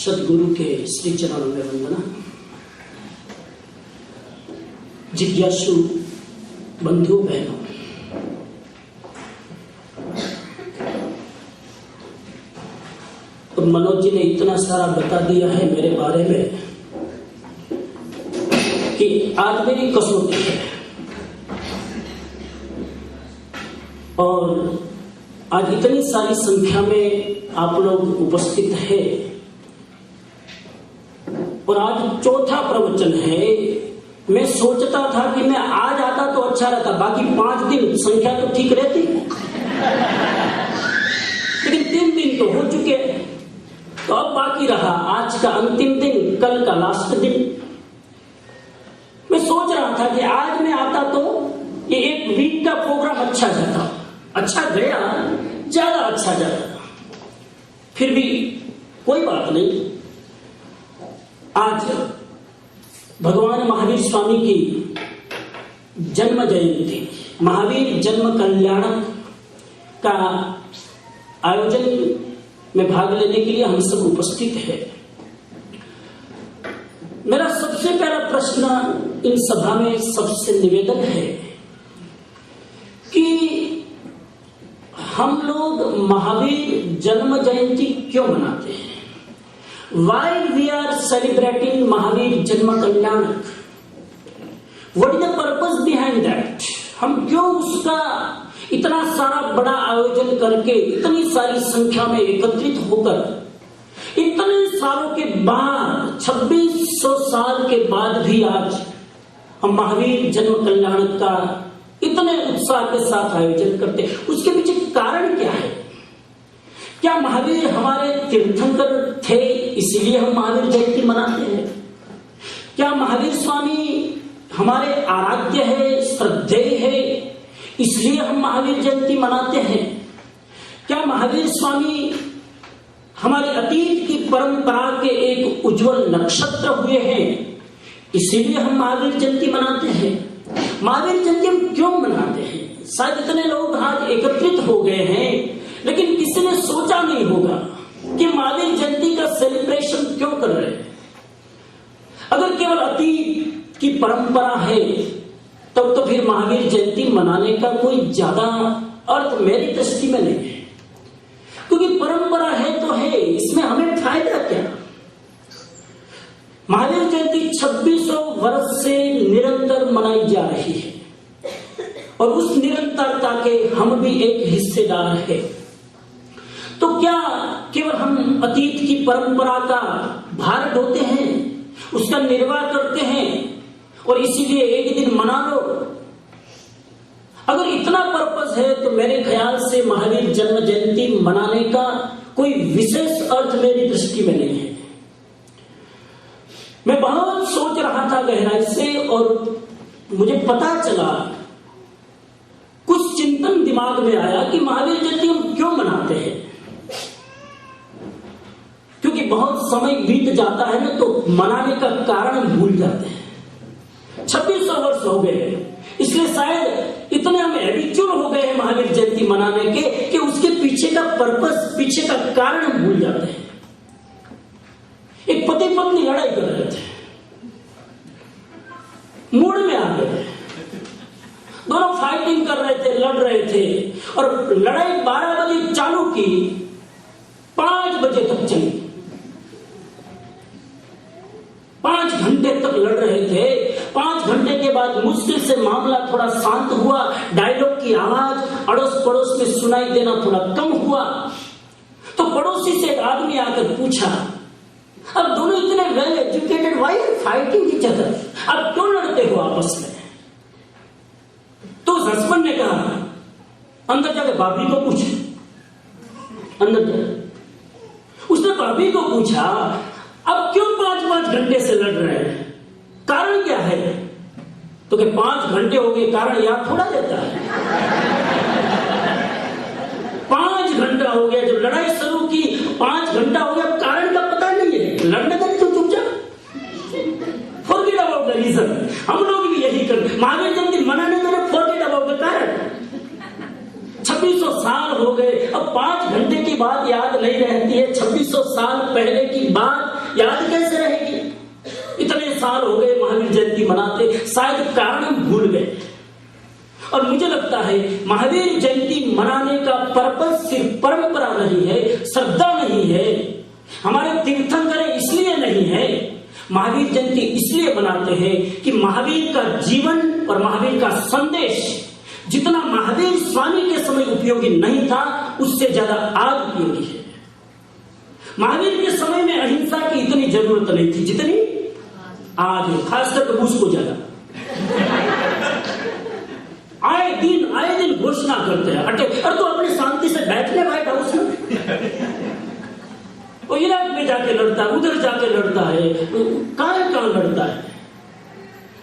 सदगुरु के श्री चरणों में वंदना। जिज्ञासु बंधु बहनों, तो मनोज जी ने इतना सारा बता दिया है मेरे बारे में कि आज मेरी कसौटी है और आज इतनी सारी संख्या में आप लोग उपस्थित हैं और आज चौथा प्रवचन है। मैं सोचता था कि मैं आज आता तो अच्छा रहता, बाकी 5 दिन संख्या तो ठीक रहती, लेकिन 3 दिन तो हो चुके, तो अब बाकी रहा आज का अंतिम दिन, कल का लास्ट दिन। मैं सोच रहा था कि आज मैं आता तो ये एक वीक का प्रोग्राम अच्छा जाता, अच्छा गया, ज्यादा अच्छा जाता, फिर भी कोई बात नहीं। आज भगवान महावीर स्वामी की जन्म जयंती, महावीर जन्म कल्याणक का आयोजन में भाग लेने के लिए हम सब उपस्थित हैं। मेरा सबसे पहला प्रश्न इन सभा में सबसे निवेदन है कि हम लोग महावीर जन्म जयंती क्यों मनाते हैं? Why we are celebrating Mahavir जन्म कल्याणक? What is the purpose behind that? हम क्यों उसका इतना सारा बड़ा आयोजन करके, इतनी सारी संख्या में एकत्रित होकर, इतने सालों के बाद, 2600 साल के बाद भी आज हम महावीर जन्म कल्याणक का इतने उत्साह के साथ आयोजन करते हैं? उसके पीछे कारण क्या है? क्या महावीर हमारे तीर्थंकर थे इसलिए हम महावीर जयंती मनाते हैं? क्या महावीर स्वामी हमारे आराध्य है, श्रद्धेय है, इसलिए हम महावीर जयंती मनाते हैं? क्या महावीर स्वामी हमारे अतीत की परंपरा के एक उज्जवल नक्षत्र हुए हैं, इसीलिए हम महावीर जयंती मनाते हैं? महावीर जयंती हम क्यों मनाते हैं? शायद इतने लोग आज एकत्रित हो गए हैं, लेकिन किसी ने सोचा नहीं होगा कि महावीर जयंती का सेलिब्रेशन क्यों कर रहे हैं। अगर केवल अतीत की परंपरा है तब तो फिर महावीर जयंती मनाने का कोई ज्यादा अर्थ मेरी दृष्टि में नहीं है, क्योंकि परंपरा है तो है, इसमें हमें फायदा क्या? महावीर जयंती 2600 वर्ष से निरंतर मनाई जा रही है और उस निरंतरता के हम भी एक हिस्सेदार हैं। तो क्या केवल हम अतीत की परंपरा का भार ढोते हैं, उसका निर्वाह करते हैं और इसीलिए एक दिन मना लो? अगर इतना पर्पस है तो मेरे ख्याल से महावीर जन्म जयंती मनाने का कोई विशेष अर्थ मेरी दृष्टि में नहीं है। मैं बहुत सोच रहा था गहराई से और मुझे पता चला, कुछ चिंतन दिमाग में आया कि महावीर जयंती हम क्यों मनाते हैं। क्योंकि बहुत समय बीत जाता है ना, तो मनाने का कारण भूल जाते हैं। 2600 वर्ष हो गए, इसलिए शायद इतने हम हैबिचुअल हो गए हैं महावीर जयंती मनाने के कि उसके पीछे का पर्पस, पीछे का कारण भूल जाते हैं। एक पति पत्नी लड़ाई कर रहे थे, मूड में आ गए, दोनों फाइटिंग कर रहे थे, लड़ रहे थे और लड़ाई 12 बजे चालू की, 5 बजे तक चली। 5 घंटे तक लड़ रहे थे। 5 घंटे के बाद मुश्किल से मामला थोड़ा शांत हुआ, डायलॉग की आवाज अड़ोस पड़ोस में सुनाई देना थोड़ा कम हुआ, तो पड़ोसी से एक आदमी आकर पूछा, अब दोनों इतने well educated, why are fighting each other? अब क्यों लड़ते हो आपस में? तो उस हस्बैंड ने कहा, अंदर जाके भाभी को पूछ। अंदर जाकर उसने भाभी को पूछा, अब क्यों 5-5 घंटे से लड़ रहे हैं? कारण क्या है? तो कि 5 घंटे हो गए, कारण याद थोड़ा रहता है। 5 घंटा हो गया जब लड़ाई शुरू की, 5 घंटा हो गया, कारण का पता नहीं है, लड़ने का तो चुपचाप फॉरगेट अबाउट द रीजन। हम लोग भी यही करते, महावीर जयंती मनाने में फॉरगेट अबाउट द कारण। 2600 साल हो गए, अब 5 घंटे की बात याद नहीं रहती है। 2600 साल पहले की बात याद कैसे रहेगी? इतने साल हो गए महावीर जयंती मनाते, शायद कारण हम भूल गए। और मुझे लगता है महावीर जयंती मनाने का पर्पस सिर्फ परंपरा नहीं है, श्रद्धा नहीं है, हमारे तीर्थंकर इसलिए नहीं है। महावीर जयंती इसलिए मनाते हैं कि महावीर का जीवन और महावीर का संदेश जितना महावीर स्वामी के समय उपयोगी नहीं था, उससे ज्यादा आज उपयोगी है। महावीर के समय में अहिंसा की इतनी जरूरत नहीं थी जितनी आज है, खासकर बुश को ज्यादा। आए दिन घोषणा करते हैं और तो अपनी शांति से बैठने व्हाइट हाउस में, वो इराक में जाके लड़ता है, उधर जाके लड़ता है, कहां लड़ता है।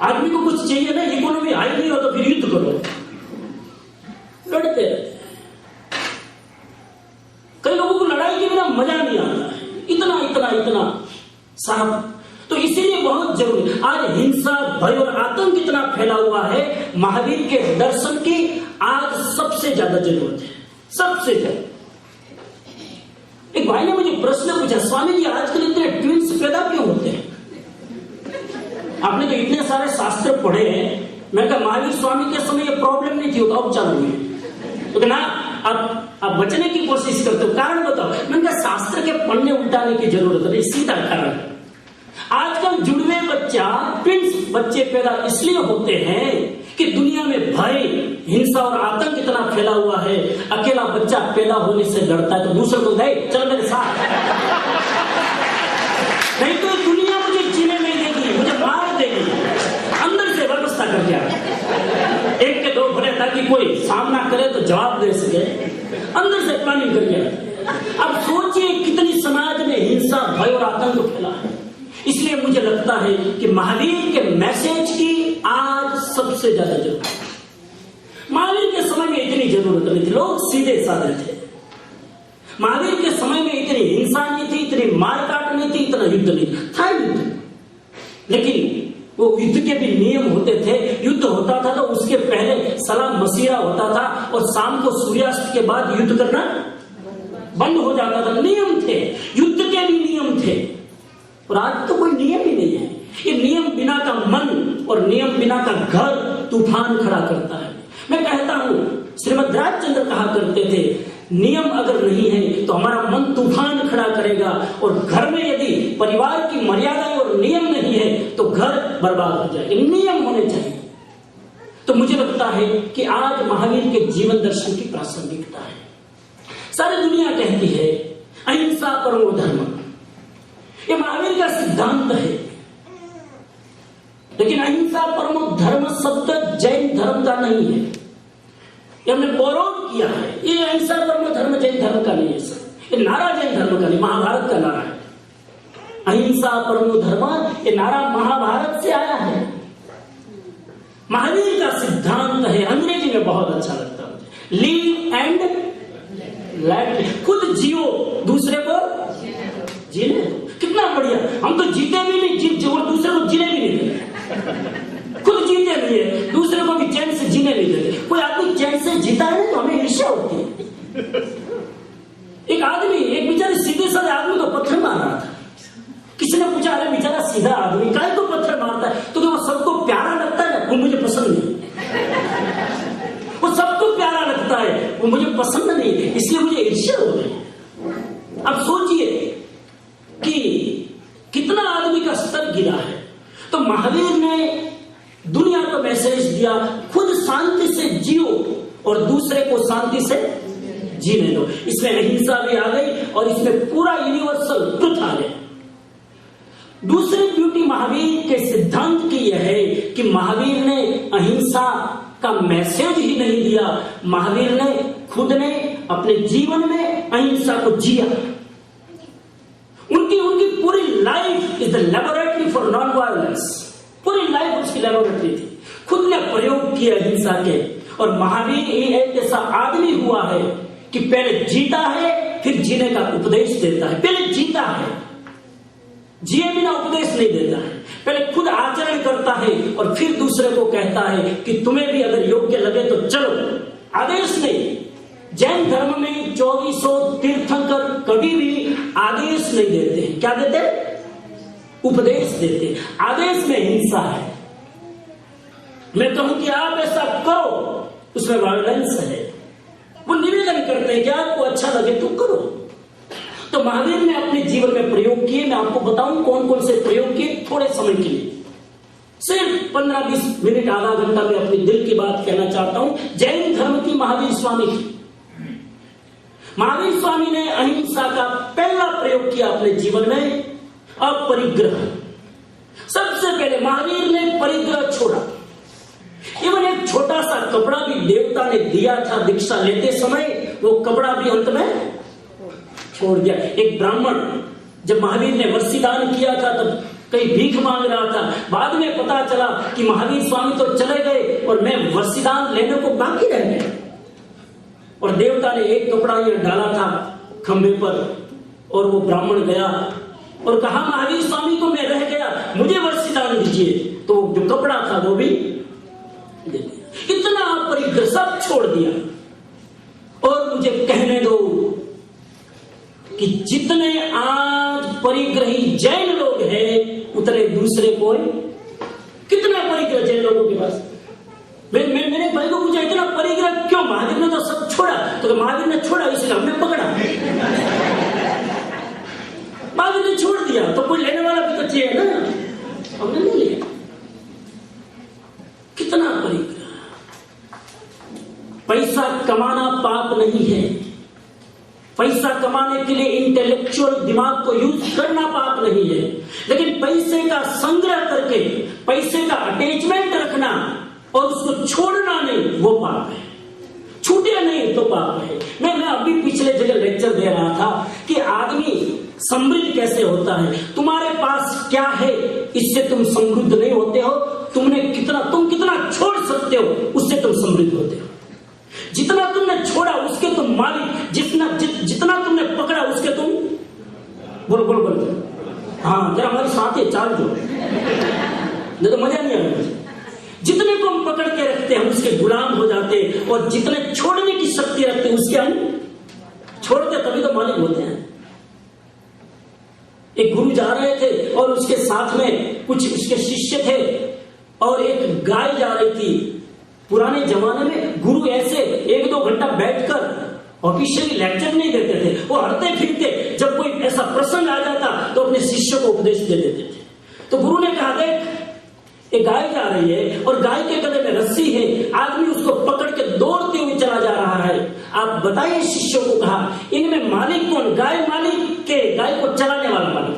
आदमी को कुछ चाहिए ना, इकोनॉमी हाई नहीं हो तो फिर युद्ध करो, लड़ते रहते। कई लोगों को लड़ाई के बिना मजा नहीं आता है, इतना साहब। तो इसीलिए बहुत जरूरी, आज हिंसा, भय और आतंक इतना फैला हुआ है, महावीर के दर्शन की आज सबसे ज्यादा जरूरत है, सबसे ज्यादा। एक भाई ने मुझे प्रश्न पूछा, स्वामी जी आजकल इतने ट्विंस पैदा क्यों होते हैं? आपने तो इतने सारे शास्त्र पढ़े हैं। मैं कहा महावीर स्वामी के समय ये प्रॉब्लम नहीं थी, वो अब चालू है। तो ना आप बचने की कोशिश करते हो, कारण बताओ। मैंने कहा शास्त्र के पढ़ने उल्टाने की जरूरत नहीं, सीधा कारण। आजकल जुड़वे ट्विंस बच्चे पैदा इसलिए होते हैं कि दुनिया में भय, हिंसा और आतंक इतना फैला हुआ है। अकेला बच्चा पैदा होने से डरता है तो दूसरे को दे चल मेरे साथ, नहीं तो दुनिया मुझे जीने नहीं देगी, मुझे मार देगी। अंदर से व्यवस्था करके आ, एक के दो भरे ताकि कोई सामना करे तो जवाब दे सके, अंदर से प्लानिंग करके। अब सोचिए कितनी समाज में हिंसा, भय और आतंक फैला है। इसलिए मुझे लगता है कि महावीर के मैसेज की आज सबसे ज्यादा जरूरत है। महावीर के समय में इतनी जरूरत नहीं थी, लोग सीधे साधे थे। महावीर के समय में इतनी हिंसा नहीं थी, इतनी मारकाट नहीं थी, इतना युद्ध नहीं था। युद्ध, लेकिन वो युद्ध के भी नियम होते थे। युद्ध होता था तो उसके पहले सलाह मसीहा होता था और शाम को सूर्यास्त के बाद युद्ध करना बंद हो जाता था। नियम थे, युद्ध के भी नियम थे। और आज तो कोई नियम ही नहीं है। ये नियम बिना का मन और नियम बिना का घर तूफान खड़ा करता है। मैं कहता हूं, श्रीमद् राजचंद्र कहा करते थे, नियम अगर नहीं है तो हमारा मन तूफान खड़ा करेगा, और घर में यदि परिवार की मर्यादाएं और नियम नहीं है तो घर बर्बाद हो जाएगा। नियम होने चाहिए। तो मुझे लगता है कि आज महावीर के जीवन दर्शन की प्रासंगिकता है। सारी दुनिया कहती है अहिंसा परमो धर्म, ये महावीर का सिद्धांत है। लेकिन अहिंसा परमो धर्म शब्द जैन धर्म का नहीं है, ये हमने बोरोड किया है। ये अहिंसा परमो धर्म जैन धर्म का नहीं है सर, ये नारा जैन धर्म का नहीं, महाभारत का नारा है। अहिंसा परमो धर्म, ये नारा महाभारत से आया है। महावीर का सिद्धांत है, अंग्रेजी में बहुत अच्छा लगता है मुझे, लिव एंड लेट। खुद जियो, दूसरे को जीने दो। कितना बढ़िया। हम तो जीते भी नहीं, जीत और दूसरे को जीने भी नहीं देते। खुद जीते नहीं है, दूसरे को भी चैन से जीने नहीं देते। कोई आदमी चैन से जीता है तो हमें ईर्ष्या होती है। एक आदमी, एक बेचारे सीधे साधे आदमी को पत्थर मार रहा था। किसी ने पूछा, अरे बेचारा सीधा आदमी काहे को पत्थर मारता है? तो वो सबको प्यारा लगता है, वो मुझे पसंद नहीं। वो सबको प्यारा लगता है, वो मुझे पसंद नहीं, इसलिए मुझे ईर्ष्या हो रही। अब सोचिए कि कितना आदमी का स्तर गिरा है। तो महावीर ने दुनिया को मैसेज दिया, खुद शांति से जियो और दूसरे को शांति से जीने दो। इसमें अहिंसा भी आ गई और इसमें पूरा यूनिवर्सल ट्रुथ आ गया। दूसरी ब्यूटी महावीर के सिद्धांत की यह है कि महावीर ने अहिंसा का मैसेज ही नहीं दिया, महावीर ने खुद ने अपने जीवन में अहिंसा को जिया। उनकी पूरी life is the laboratory for non violence. पूरी लाइफ उसकी लैबोरेटरी थी। खुद ने प्रयोग किया हिंसा के। और महावीर एक ऐसा आदमी हुआ है कि पहले जीता है, फिर जीने का उपदेश देता है। पहले जीता है, जिए बिना उपदेश नहीं देता है। पहले खुद आचरण करता है और फिर दूसरे को कहता है कि तुम्हें भी अगर योग्य लगे तो चलो। आदेश नहीं। जैन धर्म में 2400 तीर्थंकर कभी भी आदेश नहीं देते हैं। क्या देते? उपदेश देते, आदेश में हिंसा है। मैं कहूं कि आप ऐसा करो, उसमें वायलेंस है। वो निवेदन करते हैं कि आपको अच्छा लगे तो करो। तो महावीर ने अपने जीवन में प्रयोग किए। मैं आपको बताऊं कौन कौन से प्रयोग किए, थोड़े समय के लिए, सिर्फ 15-20 मिनट, आधा घंटा में अपने दिल की बात कहना चाहता हूं। जैन धर्म की महावीर स्वामी की, महावीर स्वामी ने अहिंसा का पहला प्रयोग किया अपने जीवन में, अपरिग्रह। सबसे पहले महावीर ने परिग्रह छोड़ा। इवन एक छोटा सा कपड़ा भी देवता ने दिया था दीक्षा लेते समय, वो कपड़ा भी अंत में छोड़ दिया। एक ब्राह्मण जब महावीर ने वस्त्रदान किया था तब कहीं भीख मांग रहा था। बाद में पता चला कि महावीर स्वामी तो चले गए और मैं वस्त्रदान लेने को बाकी रह गया। और देवता ने एक कपड़ा यहां डाला था खंभे पर, और वो ब्राह्मण गया और कहा महावीर स्वामी को मैं रह गया, मुझे वस्त्रदान दीजिए। तो जो कपड़ा था वो भी दे दिया। इतना परिग्रह सब छोड़ दिया। और मुझे कहने दो कि जितने आज परिग्रही जैन लोग हैं उतने दूसरे कोई, कितना परिग्रह जैन लोगों के पास। मैंने भाई को पूछा इतना परिग्रह क्यों, महावीर ने तो सब छोड़ा। तो महावीर ने छोड़ा इसलिए हमने पकड़ा। महावीर ने छोड़ दिया तो कोई लेने वाला भी तो चाहिए ना, हमने नहीं लिया। कितना परिग्रह। पैसा कमाना पाप नहीं है। पैसा कमाने के लिए इंटेलेक्चुअल दिमाग को यूज करना पाप नहीं है, लेकिन पैसे का संग्रह करके पैसे का अटैचमेंट रखना और उसको छोड़ना नहीं, वो पाप है। छूटे नहीं तो पाप है। मैं अभी पिछले जगह लेक्चर दे रहा था कि आदमी समृद्ध कैसे होता है। तुम्हारे पास क्या है इससे तुम समृद्ध नहीं होते हो। तुम कितना छोड़ सकते हो उससे तुम समृद्ध होते हो। जितना तुमने छोड़ा उसके तुम मालिक, जितना तुमने पकड़ा उसके तुम बोल हाँ जरा हमारे साथ है, चाल जो नहीं तो मजा नहीं आएगा। जितने को हम पकड़ के रखते हैं उसके गुलाम हो जाते, और जितने छोड़ने की शक्ति रखते हैं उसके हम छोड़ते, तभी तो मालिक होते हैं। एक गुरु जा रहे थे और उसके साथ में कुछ उसके शिष्य थे और एक गाय जा रही थी। पुराने जमाने में गुरु ऐसे 1-2 घंटा बैठकर ऑफिशियली लेक्चर नहीं देते थे, वो हरते फिरते जब कोई ऐसा प्रसंग आ जाता तो अपने शिष्य को उपदेश दे देते थे। तो गुरु ने कहा देख एक गाय जा रही है और गाय के गले में रस्सी है, आदमी उसको पकड़ के दौड़ते हुए चला जा रहा है। आप बताइए शिष्यों को कहा इनमें मालिक कौन, गाय मालिक के गाय को चलाने वाला मालिक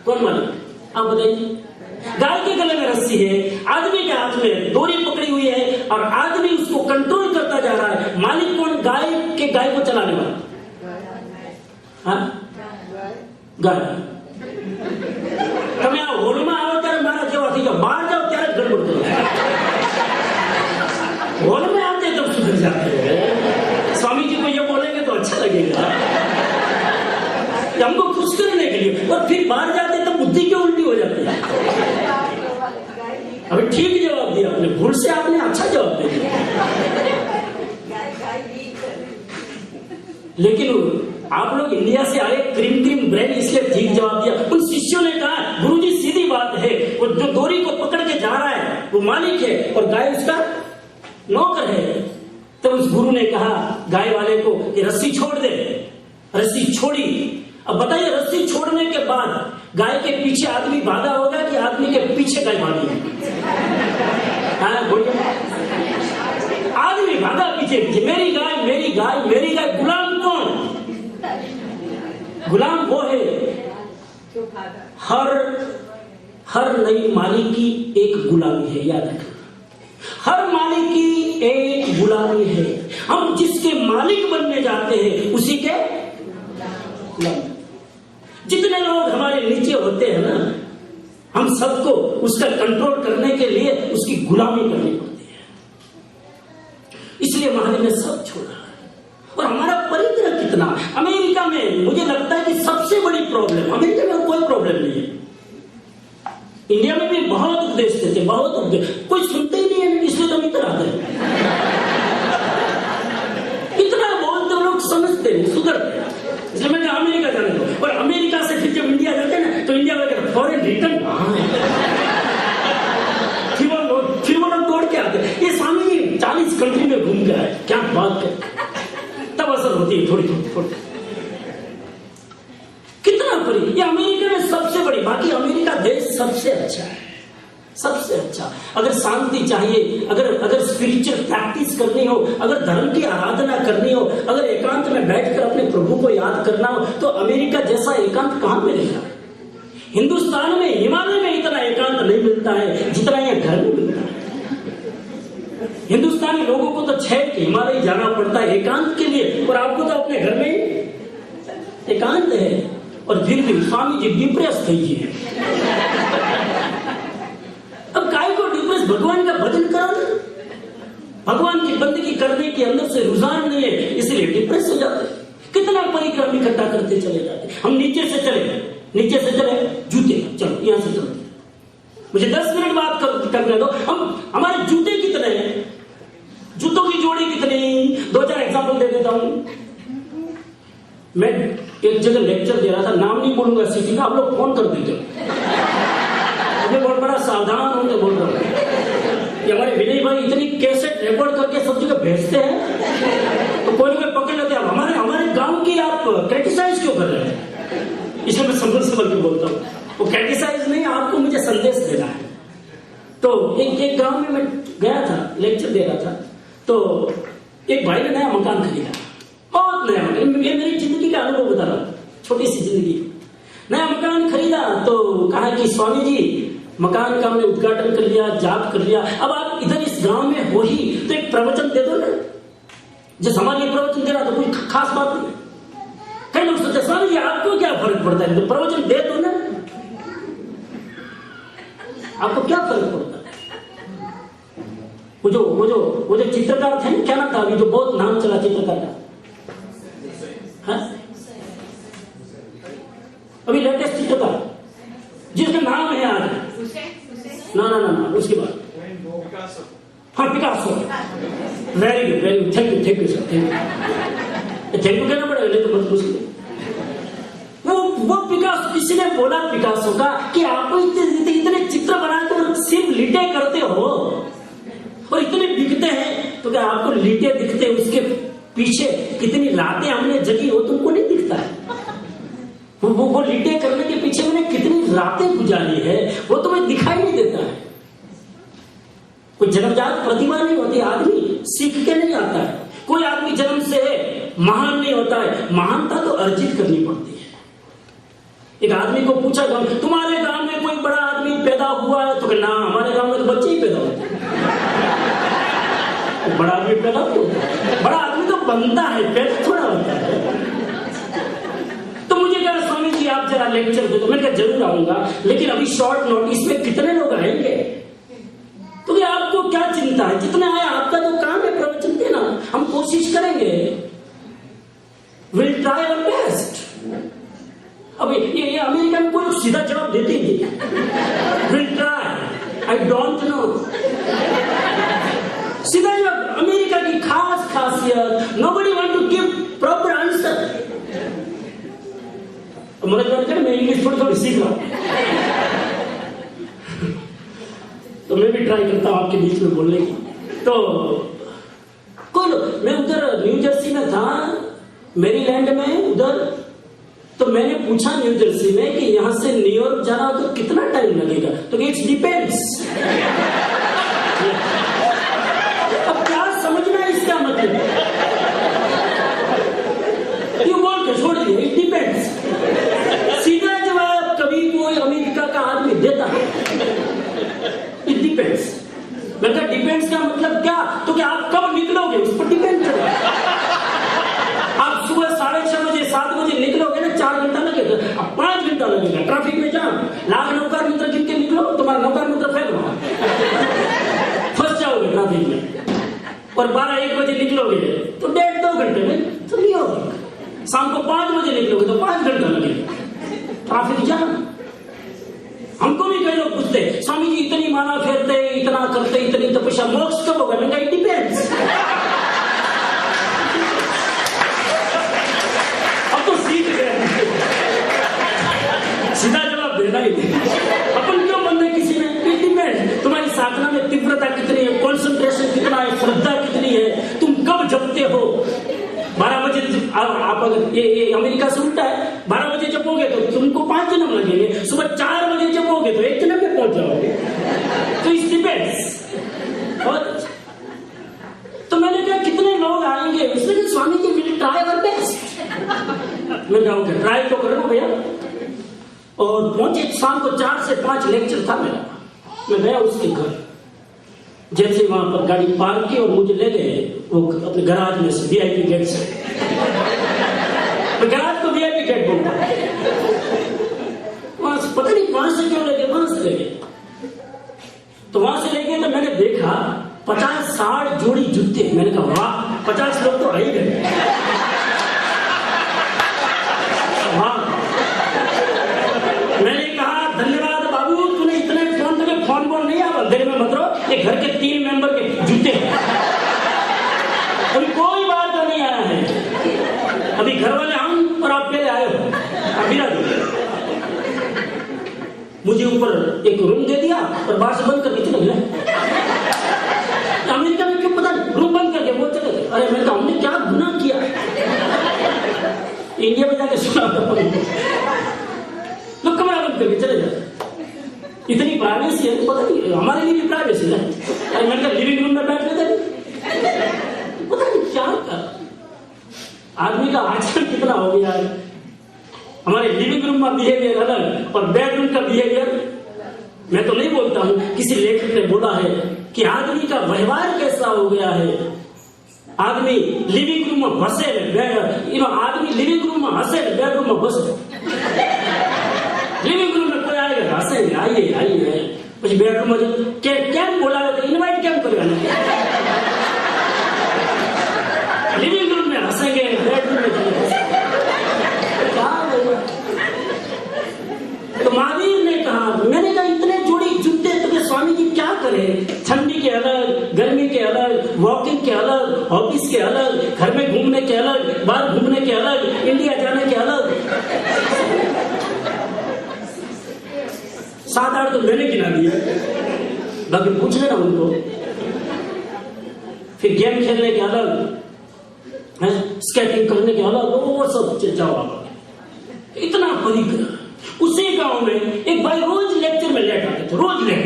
कौन मालिक, आप बताइए। गाय के गले में रस्सी है, आदमी के हाथ में डोरी पकड़ी हुई है और आदमी उसको कंट्रोल करता जा रहा है। मालिक कौन, गाय को चलाने वाला, हाँ गाय। તમે આ હોલમાં આવો ત્યારે મારા જેવા થઈ જાઓ, બહાર જાઓ ત્યારે ગડબડ કરો। होल में आते तब सुधर जाते हैं। स्वामी जी को ये बोलेंगे तो अच्छा लगेगा हमको खुश करने के लिए, और फिर बाहर जाते तब बुद्धि क्यों उल्टी हो जाती है। अभी ठीक जवाब दिया आपने, भूल से आपने अच्छा जवाब दे दिया। लेकिन आप लोग इंडिया से आए, क्रीम ब्रेन, इसलिए ठीक जवाब दिया। उन शिष्यों ने कहा गुरुजी सीधी बात है, वो जो डोरी को पकड़ के जा रहा है वो मालिक है और गाय उसका नौकर है। तो उस गुरु ने कहा गाय वाले को कि रस्सी छोड़ दे। रस्सी छोड़ी। अब बताइए रस्सी छोड़ने के बाद गाय के पीछे आदमी भागा होगा कि आदमी के पीछे गाय भागी है? आदमी भागा पीछे, मेरी गाय मेरी गाय मेरी गाय। गुलाम कौन? गुलाम वो है हर नई मालिक की एक गुलामी है, याद रखना। हर मालिक की एक गुलामी है। हम जिसके मालिक बनने जाते हैं उसी के गुलाम। जितने लोग हमारे नीचे होते हैं ना, हम सबको उसका कंट्रोल करने के लिए उसकी गुलामी करनी पड़ती है। इसलिए महावीर ने सब छोड़ा। और हमारा परिग्रह कितना, अमेरिका में मुझे लगता है कि सबसे बड़ी प्रॉब्लम, अमेरिका में कोई प्रॉब्लम नहीं है, इंडिया में भी बहुत उपदेश देते, बहुत उपदेश, कोई सुनते ही नहीं है, इसलिए तो इतना आते हैं। इतना बोलते लोग समझते नहीं, सुधरते। इसलिए मैं अमेरिका जाने दो, और अमेरिका से फिर जब इंडिया जाते हैं ना तो इंडिया वाले ब्रिटेन कहाँ है? फिर वो लोग दौड़ के आते, ये स्वामी जी 40 कंट्री में घूम के आए, क्या बात कर, तब असर होती है थोड़ी थोड़ी। कितना बड़ी, ये अमेरिका में सबसे बड़ी, बाकी अमेरिका देश सबसे अच्छा है, सबसे अच्छा। अगर शांति चाहिए, अगर स्पिरिचुअल प्रैक्टिस करनी हो, अगर धर्म की आराधना करनी हो, अगर एकांत में बैठकर अपने प्रभु को याद करना हो, तो अमेरिका जैसा एकांत कहां मिलेगा? हिंदुस्तान में, हिमालय में इतना एकांत नहीं मिलता है जितना यह घर में मिलता है। हिंदुस्तानी लोगों को तो 6 हिमालय जाना पड़ता है एकांत के लिए, और आपको तो अपने घर में एकांत है। और फिर भी स्वामी जी डिप्रेस थी है। अब काय को डिप्रेस, भगवान का भजन करो, भगवान की बंदगी करने के अंदर से रुझान नहीं है, इसलिए डिप्रेस हो जाते। कितना परिक्रम इकट्ठा करते चले जाते। हम नीचे से चले जूते, चलो यहां से चलते, मुझे 10 मिनट बात करने दो। हमारे जूते कितने हैं, जूतों की जोड़ी कितनी? 2-4 एग्जाम्पल दे देता हूं। मैं एक जगह लेक्चर दे रहा था, नाम नहीं बोलूंगा सिटी का, आप लोग फोन कर देते हो, मैं बहुत बड़ा सावधान होकर बोल रहा हूँ। ये हमारे विनय भाई इतनी कैसेट रिकॉर्ड करके सब जगह भेजते हैं, तो कोई कोई पकड़ लेते हैं, हमारे गांव की आप क्रिटिसाइज क्यों कर रहे हैं? इसलिए मैं संभल के बोलता हूँ, वो क्रिटिसाइज नहीं, आपको मुझे संदेश देना है। तो एक गांव में मैं गया था, लेक्चर दे रहा था, तो एक भाई ने नया मकान खरीदा, बहुत नया मकान, ये मेरी जिंदगी का अनुभव बता रहा हूँ, छोटी सी जिंदगी। नया मकान खरीदा तो कहा कि स्वामी जी मकान का हमने उद्घाटन कर लिया, जाप कर लिया, अब आप इधर इस गांव में हो ही तो एक प्रवचन दे दो ना। जैसे हमारे लिए प्रवचन दे रहा तो कोई खास बात नहीं। कई लोग सोचते स्वामी जी आपको क्या फर्क पड़ता है, तो प्रवचन दे दो ना, आपको क्या फर्क पड़ता है? वो जो चित्रकार थे ना, क्या नाम था अभी जो बहुत नाम चला चित्रकार का, अभी लेटेस्ट चित्रकार जिसका नाम है आज, ना उसके बाद हाँ Picasso. Very good, thank you sir, thank you कहना पड़ेगा, नहीं तो मत मुश्किल। वो पिकासो, किसी ने बोला पिकासो का कि आपको इतने चित्र बनाकर सिर्फ लीटे करते हो और इतने बिकते हैं, तो क्या आपको लीटे दिखते, उसके पीछे कितनी रातें हमने जगी हो तुमको नहीं दिखता है? वो लीटे करने के पीछे मैंने कितनी रातें गुजारी है, वो तुम्हें दिखाई नहीं देता है। कोई जन्मजात प्रतिभा नहीं होती, आदमी सीख के नहीं आता है। कोई आदमी जन्म से महान नहीं होता है, महानता तो अर्जित करनी पड़ती है। एक आदमी को पूछा तुम्हारे गांव में कोई बड़ा आदमी पैदा हुआ है, तो ना हमारे गांव में तो बच्चे ही पैदा होते हैं। बड़ा आदमी पैदा हुआ, बड़ा आदमी तो बनता है, पैदा थोड़ा होता है। तो मुझे कहा स्वामी जी आप जरा लेक्चर दो, तो मैं कहा जरूर आऊंगा, लेकिन अभी शॉर्ट नोटिस में कितने लोग आएंगे? तो ये आपको क्या चिंता है, जितने आए आपका तो काम है प्रवचन देना, हम कोशिश करेंगे, विल ट्राई आवर बेस्ट। अब ये अमेरिका में कोई सीधा जवाब देते ही नहीं, will try, I don't know, सीधा जवाब। अमेरिका की खास खासियत, nobody want to give proper answer. मुझे लगता है मैं इंग्लिश थोड़ी सीख रहा हूं, तो मैं भी ट्राई करता हूं आपके बीच में बोलने की। तो मैं उधर न्यू जर्सी में था, मैरीलैंड में उधर, तो मैंने पूछा न्यू जर्सी में कि यहां से न्यूयॉर्क जाना हो तो कितना टाइम लगेगा, तो इट्स डिपेंड्स। अब क्या समझना इसका मतलब, ये बोल के छोड़ दिया, इट डिपेंड्स। सीधा जवाब कभी कोई अमेरिका का आदमी देता है, इट डिपेंड्स। मैं कहा डिपेंड्स का मतलब क्या, तो क्या आप कब निकलोगे उस पर डिपेंड करेगा। आप सुबह 6:30 बजे 7 बजे निकलोगे ना, 4 घंटा लगेगा, अब 5 घंटा लगेगा, ट्रैफिक में जाम, लाख नौकार मित्र गिन के निकलो, तुम्हारा नौकार मित्र फेल होगा, फंस जाओगे ट्रैफिक में। और 12-1 बजे निकलोगे तो 1.5-2 घंटे में तो नहीं होगा। शाम को 5 बजे निकलोगे तो 5 घंटा लगेगा, ट्रैफिक जाम। हमको भी कई लोग पूछते स्वामी जी इतनी माला फेरते, इतना करते, इतनी तपस्या, मोक्ष कब होगा? मैं इट डिपेंड्स। अब तो सीख गए, सीधा जवाब देना ही नहीं। ये अमेरिका से उल्टा है। 12 बजे जपोगे तो तुमको 5 जन्म लगेंगे, सुबह 4 बजे जपोगे तो 1 जन्म में पहुंच जाओगे। तो इस डिपेंड्स। और तो मैंने कहा कितने लोग आएंगे, इसलिए Swami ji will try our best. मैं कहूँगा ट्राई तो करो भैया। और पहुंचे, शाम को 4 से 5 लेक्चर था मेरा। मैं गया उसके घर, जैसे वहां पर गाड़ी पार्क की और मुझे ले गए वो अपने गराज में से, VIP गेट से। मैं गराज को VIP गेट बोलता, वहां से पता नहीं वहां से क्यों लगे, वहां से लगे। तो वहां से लेके तो मैंने देखा 50-60 जोड़ी जूते। मैंने कहा वाह, 50 लोग तो आ ही गए। मैंने कहा धन्यवाद बाबू, तूने इतने फोन बोल नहीं आया, देर में मत रहो। ये घर के 3 मेंबर के जूते, अभी कोई बात तो नहीं आया है। अभी घर वाले हम और आप पहले आए हो। अभी मुझे ऊपर एक रूम दे दिया और बाहर से बंद करके चले गए। अमेरिका में क्यों पता नहीं, रूम बंद करके वो चले गए। अरे मैं कहा हमने क्या गुनाह किया। इंडिया में जाके सुना लोग कमरा बंद करके चले जाते। इतनी प्राइवेसी है, पता नहीं हमारे लिए भी प्राइवेसी है। अरे मैंने कहा लिविंग रूम में बैठ लेते, पता नहीं क्या कर। आदमी का आचरण कितना हो गया है। हमारे लिविंग रूम का बिहेवियर अलग और बेडरूम का बिहेवियर। मैं तो नहीं बोलता हूं, किसी लेखक ने बोला है कि आदमी का व्यवहार कैसा हो गया है। आदमी लिविंग रूम में बसे, आदमी लिविंग रूम में हंसे, बेडरूम में बसे। लिविंग रूम में कोई आएगा हंसेंगे, आइए आइए, પછી બેડરૂમ માં કેમ બોલાવે તો ઇન્વાઇટ કેમ કરવાના? लिविंग रूम में हंसेंगे, बेडरूम में तो महावीर ने कहा, मैंने कहा इतने जोड़ी जूते तो स्वामी जी क्या करें? ठंडी के अलग, गर्मी के अलग, वॉकिंग के अलग, ऑफिस के अलग, घर में घूमने के अलग, बाहर घूमने के अलग, इंडिया जाने के अलग। 7-8 तो मैंने गिना दिया, बाकी पूछ लेना उनको। फिर गेम खेलने के अलग, स्केटिंग करने के अलग, वो सब जाओ। इतना परिग्रह। उसी गांव में एक भाई रोज लेक्चर में लेट आते थे, रोज लेट।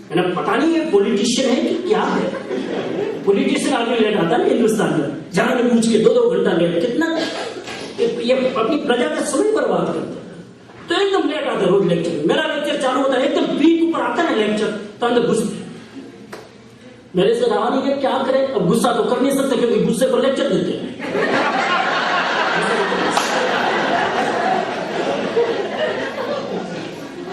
मैंने पता नहीं ये पॉलिटिशियन है कि क्या है। पॉलिटिशियन आदमी लेट आता है हिंदुस्तान में, जान बूझ के 2-2 घंटा लेट। कितना ये अपनी प्रजा का समय बर्बाद करते। तो एकदम लेट आता रोज लेक्चर में। मेरा लेक्चर चालू होता है, एकदम पीक ऊपर आता है लेक्चर, तो अंदर घुस मेरे से रहा नहीं गया, क्या करे। अब गुस्सा तो कर नहीं सकते क्योंकि गुस्से पर लेक्चर देते हैं।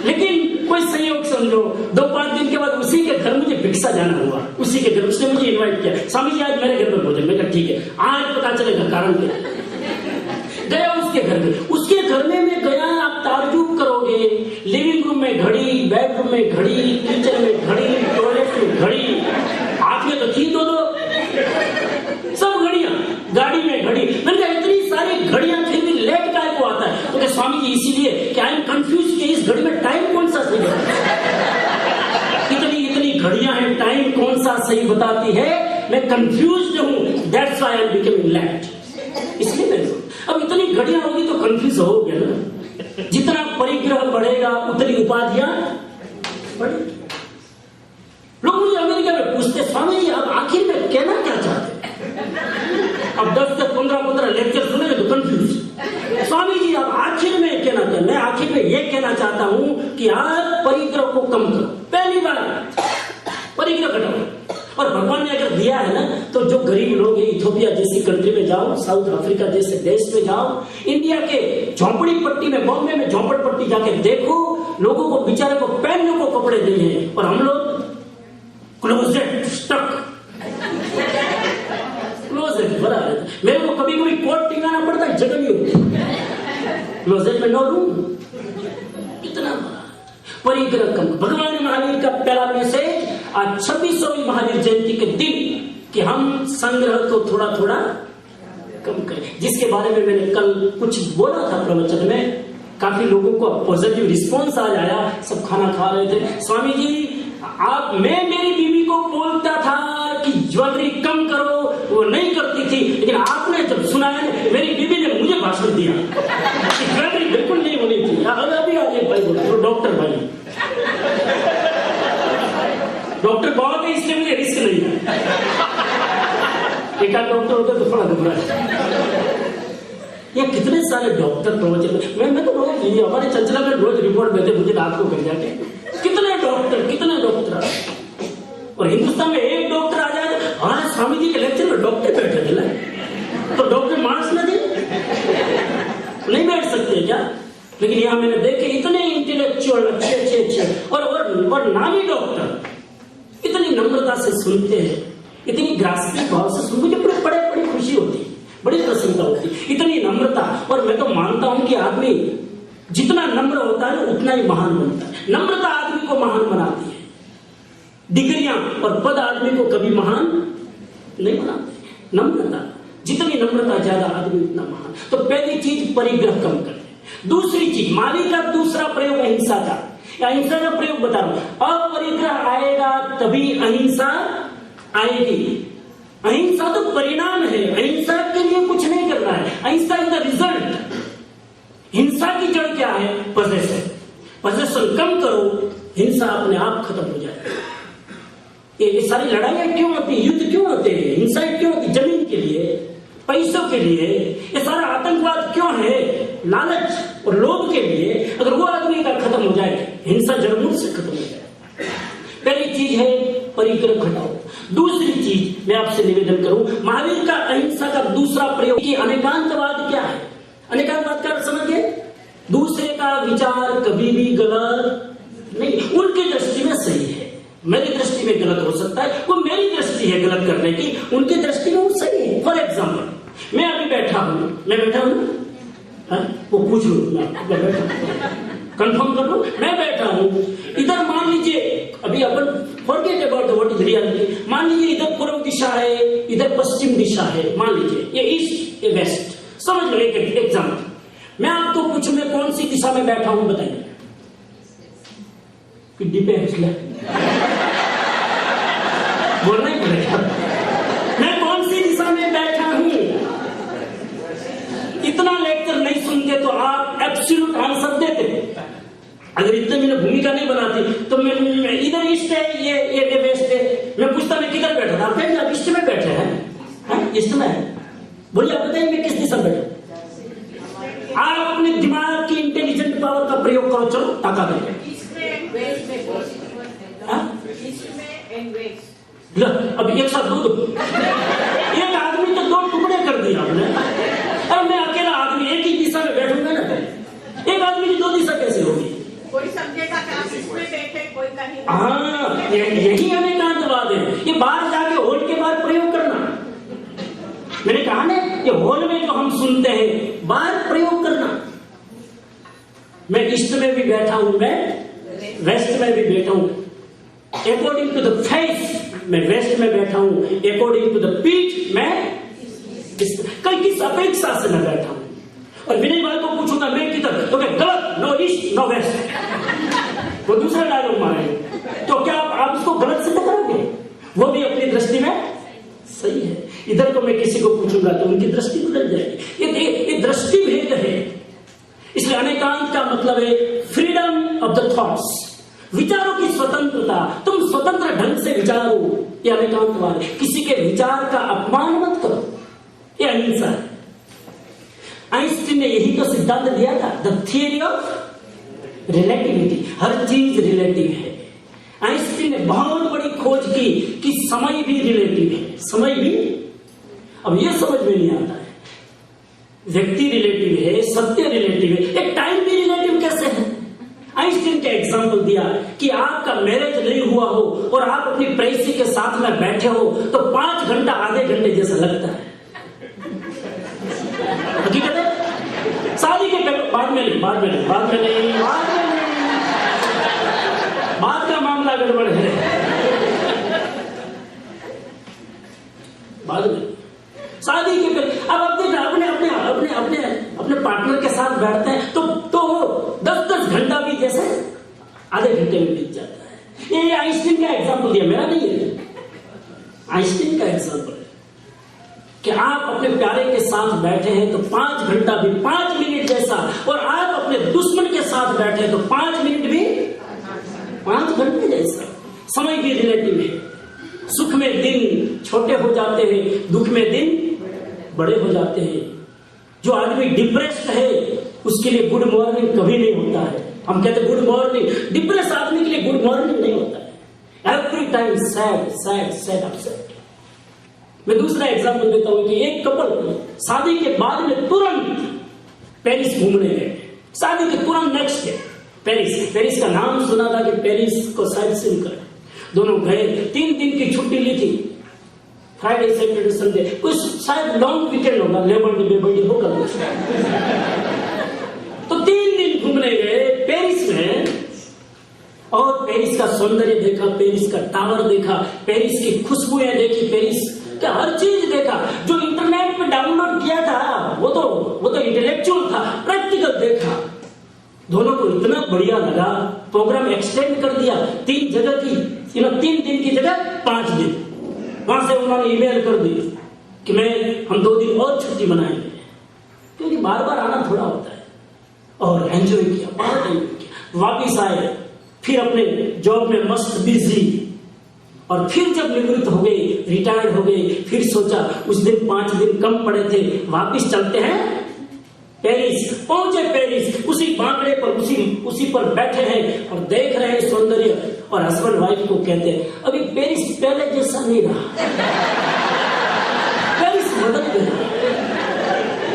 लेकिन कोई संयोग समझो, 2-5 दिन के बाद उसी के घर मुझे भिक्षा जाना हुआ। उसी के घर उसने मुझे इनवाइट किया, स्वामी जी आज मेरे घर पर भोजन। मैं कहा ठीक है, आज पता चलेगा कारण क्या है। गया उसके घर में, उसके घर में मैं गया, आप ताज्जुब करोगे। लिविंग रूम में घड़ी, बेडरूम में घड़ी, किचन में घड़ी, टॉयलेट में घड़ी, हाथ में तो थी 2-2 सब घड़ियां, गाड़ी में घड़ी। मैंने कहा इतनी सारी घड़ियां फिर भी लेट काय को आता है? तो स्वामी जी इसीलिए कि आई एम कंफ्यूज कि इस घड़ी में टाइम कौन सा सही है। इतनी घड़ियां हैं, टाइम कौन सा सही बताती है? मैं कंफ्यूज हूं, that's why I am becoming late. इसलिए मैं अब इतनी घड़ियां होगी तो कंफ्यूज होगे ना। जितना परिग्रह बढ़ेगा उतनी उपाधियां बढ़ेगी। लोग मुझे अमेरिका में पूछते, स्वामी जी आप आखिर में कहना क्या चाहते हैं? अब 10 से 15 लेक्चर सुने तो कंफ्यूज। स्वामी जी आप आखिर में कहना चाहते? मैं आखिर में यह कहना चाहता हूं कि आप परिग्रह को कम करो। पहली बार परिग्रह घटाओ। और भगवान ने अगर दिया है ना, तो जो गरीब लोग हैं, इथोपिया जैसी कंट्री में जाओ, साउथ अफ्रीका जैसे देश में जाओ, इंडिया के झोंपड़ी पट्टी में, बॉम्बे में झोंपड़ पट्टी जाके देखो, लोगों को बेचारे को पहनने को कपड़े दिए हैं और हम लोग क्लोजेट स्टक, क्लोजेट भरा रहता है। मेरे को कभी कभी कोट टिंगाना पड़ता है, जगह नहीं होती, क्लोजेट में नो रूम। इतना परिग्रह कम। भगवान महावीर का पहला मैसेज आज 26वीं महावीर जयंती के दिन कि हम संग्रह को थोड़ा थोड़ा कम करें, जिसके बारे में मैंने कल कुछ बोला था प्रवचन में। काफी लोगों को पॉजिटिव रिस्पॉन्स आज आया, सब खाना खा रहे थे। स्वामी जी मैं मेरी बीवी को बोलता था कि ज्वेलरी कम करो, वो नहीं करती थी, लेकिन आपने जब सुना है, मेरी बीवी ने मुझे भाषण दिया, ग्रैमर बिल्कुल नहीं होनी थी। अभी आ गए भाई बोला तो डॉक्टर भाई, डॉक्टर बहुत है इसलिए मुझे रिस्क नहीं है। एक आध डॉक्टर होता तो थोड़ा घबरा। ये कितने सारे डॉक्टर प्रवचन, मैं तो रोज ये हमारे चंचला में रोज रिपोर्ट देते मुझे रात को कर जाके, कितने डॉक्टर। और हिंदुस्तान में एक डॉक्टर आ जाए, हमारे स्वामी जी के लेक्चर में डॉक्टर बैठे थे, तो डॉक्टर मार्क्स न दे, नहीं बैठ सकते क्या? लेकिन यहाँ मैंने देखे इतने इंटेलेक्चुअल अच्छे और नामी डॉक्टर इतनी नम्रता से सुनते हैं, इतनी ग्रास्पिंग भाव से सुनते, मुझे बड़ी खुशी होती है, बड़ी प्रसन्नता होती है, इतनी नम्रता। और मैं तो मानता हूं कि आदमी जितना नम्र होता है उतना ही महान बनता है। नम्रता आदमी को महान बनाती है। डिग्रियां और पद आदमी को कभी महान नहीं बनाते। नम्रता, जितनी नम्रता ज्यादा आदमी उतना महान। तो पहली चीज परिग्रह कम करें। दूसरी चीज माली का दूसरा प्रयोग अहिंसा का, अहिंसा का प्रयोग बता रहा हूं। अपरिग्रह आएगा तभी अहिंसा आएगी। अहिंसा तो परिणाम है, अहिंसा के लिए कुछ नहीं करना है, अहिंसा इज द रिजल्ट। हिंसा की जड़ क्या है? पजेशन कम करो, हिंसा अपने आप खत्म हो जाएगी। ये सारी लड़ाइयां क्यों होती है, युद्ध क्यों होते हैं, हिंसा क्यों होती? जमीन के लिए, पैसों के लिए। ये सारा आतंकवाद क्यों है? लालच और लोभ के लिए। अगर वो आदमी का खत्म हो जाए, हिंसा जड़मूल से खत्म हो जाए। पहली चीज है परिग्रह घटाओ। दूसरी चीज मैं आपसे निवेदन करूं, महावीर का अहिंसा का दूसरा प्रयोग कि अनेकांतवाद क्या है? अनेकांतवाद का समझिए, दूसरे का विचार कभी भी गलत नहीं, उनकी दृष्टि में सही है, मेरी दृष्टि में गलत हो सकता है, वो मेरी दृष्टि है गलत करने की, उनकी दृष्टि में वो सही है। फॉर एग्जाम्पल मैं अभी बैठा हूं, वो पूछ लो, कंफर्म कर लो, मैं बैठा हूं इधर, मान लीजिए अभी अपन forget about what is reality, मान लीजिए इधर पूर्व दिशा है, इधर पश्चिम दिशा है, मान लीजिए ये ईस्ट ये वेस्ट, समझ लो एक एग्जाम्पल। मैं आपको पूछूं मैं कौन सी दिशा में बैठा हूं, बताइए। बोलना ही पड़ेगा, मैं कौन सी दिशा में बैठा हूं। इतना लेक्चर नहीं सुनते तो आप एब्सोल्यूट आंसर देते। अगर इतने मैंने भूमिका नहीं बनाती तो मैं इधर ईस्ट है, ये वेस्ट है, मैं पूछता मैं किधर बैठा था, आप कहेंगे आप ईस्ट में बैठे हैं, ईस्ट में। बोलिए आप बताइए मैं किस दिशा में बैठा। आप अपने दिमाग की इंटेलिजेंट पावर का प्रयोग करो, चलो ताका करके। अब एक साथ दो, एक आदमी तो दो टुकड़े कर दिया आपने। अब मैं अकेला आदमी एक ही दिशा में बैठूंगा ना, एक आदमी की दो दिशा कैसे होगी? कोई समझेगा कि आप इसमें बैठे, कोई कहीं। हाँ, यही अनेकांतवाद है। ये बाहर जाके हॉल के बाहर प्रयोग करना, मैंने कहा ना, ये हॉल में जो हम सुनते हैं बाहर प्रयोग करना। मैं ईस्ट में भी बैठा हूं, मैं वेस्ट में भी बैठा हूं, अकॉर्डिंग टू द फेस मैं वेस्ट में बैठा हूं, अकॉर्डिंग टू द पीठ मैं कल किस अपेक्षा से मैं बैठा हूं। और विनय भाई को पूछूंगा मैं किधर, तो मैं गलत, नो ईस्ट नो वेस्ट, वो दूसरा डायलॉग मारेंगे। तो क्या आप इसको गलत सिद्ध करोगे? वो भी अपनी दृष्टि में सही है। इधर को मैं किसी को पूछूंगा तो उनकी दृष्टि बदल जाएगी। ये दृष्टि भेद है। इसलिए अनेकांत का मतलब है फ्रीडम ऑफ द थॉट्स, विचारों की स्वतंत्रता। तुम स्वतंत्र ढंग से विचारो, ये अनेकांतवाद है। किसी के विचार का अपमान मत करो, ये अहिंसा है। आइंस्टीन ने यही तो सिद्धांत दिया था, द थियरी ऑफ रिलेटिविटी। हर चीज रिलेटिव है। आइंस्टीन ने बहुत बड़ी खोज की कि समय भी रिलेटिव है। समय भी, अब यह समझ में नहीं आता है, व्यक्ति रिलेटिव है, सत्य रिलेटिव है, एक टाइम भी रिलेटिव कैसे है? आइंस्टीन का एग्जाम्पल दिया कि आपका मैरिज नहीं हुआ हो और आप अपनी प्रेयसी के साथ में बैठे हो तो 5 घंटा आधे घंटे जैसा लगता है। हकीकत है। शादी के बाद में नहीं, बात का मामला गड़बड़ है। बाद में शादी के अब अपने पार्टनर के साथ बैठते हैं तो 10-10 घंटा भी जैसे आधे घंटे में बीत जाता है। ये आइंस्टीन का एग्जाम्पल दिया, मेरा नहीं है, आइंस्टीन का एग्जाम्पल है। कि आप अपने प्यारे के साथ बैठे हैं तो 5 घंटा भी 5 मिनट जैसा, और आप अपने दुश्मन के साथ बैठे हैं तो 5 मिनट भी 5 घंटे जैसा। समय भी रिलेटिव है। सुख में दिन छोटे हो जाते हैं, दुख में दिन बड़े हो जाते हैं। जो आदमी डिप्रेस्ड है उसके लिए गुड मॉर्निंग कभी नहीं होता है। हम कहते गुड मॉर्निंग, डिप्रेस आदमी के लिए गुड मॉर्निंग नहीं होता है। Every time sad sad sad upset. मैं दूसरा एग्जाम्पल देता हूं कि एक कपल शादी के बाद में तुरंत पेरिस घूमने गए। शादी के तुरंत नेक्स्ट डे पेरिस का नाम सुना था कि पेरिस को साइड सीन कर। दोनों गए, 3 दिन की छुट्टी ली थी, फ्राइडे सैटरडे संडे, कुछ शायद लॉन्ग वीकेंड होगा, लेबर डे होगा कुछ। तो 3 दिन घूमने गए पेरिस में, और पेरिस का सौंदर्य देखा, पेरिस का टावर देखा, पेरिस की खुशबुएं देखी, पेरिस का हर चीज देखा। जो इंटरनेट पे डाउनलोड किया था वो तो इंटेलेक्चुअल था, प्रैक्टिकल देखा। दोनों को इतना बढ़िया लगा, प्रोग्राम एक्सटेंड कर दिया 3 जगह की, 3 दिन की जगह 5 दिन। वहां से उन्होंने ईमेल कर दी कि हम 2 दिन और छुट्टी मनाएंगे, क्योंकि बार बार आना थोड़ा होता है। और एंजॉय किया, बहुत एंजॉय किया। वापिस आए, फिर अपने जॉब में मस्त बिजी, और फिर जब निवृत्त हो गए, रिटायर्ड हो गए, फिर सोचा उस दिन 5 दिन कम पड़े थे, वापिस चलते हैं पेरिस। पहुंचे पेरिस, उसी बांकड़े पर उसी पर बैठे हैं और देख रहे हैं सौंदर्य, और हस्बैंड वाइफ को कहते हैं अभी पेरिस पहले जैसा नहीं रहा, पेरिस बदल गया,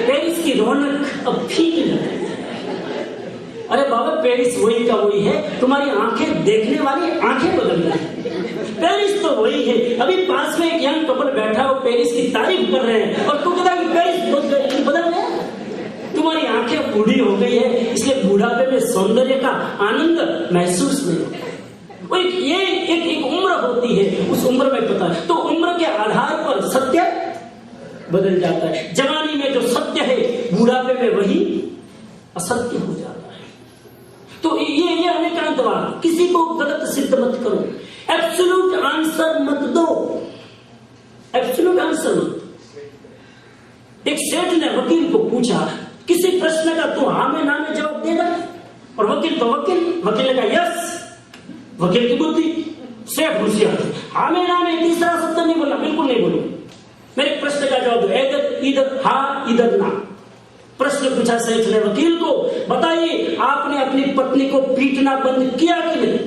पेरिस की रौनक अब फीकी लगी। अरे बाबा, पेरिस वही का वही है, तुम्हारी आंखें देखने वाली आंखें बदल गई। पेरिस तो वही है। अभी पास में एक यंग कपल बैठा हो, पेरिस की तारीफ कर रहे हैं, और तू कहता है पेरिस बदल गया। तुम्हारी आंखें बूढ़ी हो गई है, इसलिए बुढ़ापे में सौंदर्य का आनंद महसूस नहीं होता। वो एक उम्र होती है, उस उम्र में पता है। तो उम्र के आधार पर सत्य बदल जाता है। जवानी में जो सत्य है, बुढ़ापे में वही असत्य हो जाता है। तो ये अनेकांतवाद, किसी को गलत सिद्ध मत करो, एब्सोल्यूट आंसर मत दो, एब्सोल्यूट आंसर मत। एक सेठ ने वकील को पूछा, किसी प्रश्न का तू हाँ में ना में जवाब देगा? और वकील ने कहा यस। वकील की बुद्धि, सेठ होशियार, हाँ में ना में तीसरा शब्द नहीं बोला, बिल्कुल नहीं बोलूं, मेरे प्रश्न का जवाब दो, इधर हाँ इधर ना। प्रश्न पूछा सेठ ने वकील को, बताइए आपने अपनी पत्नी को पीटना बंद किया कि नहीं?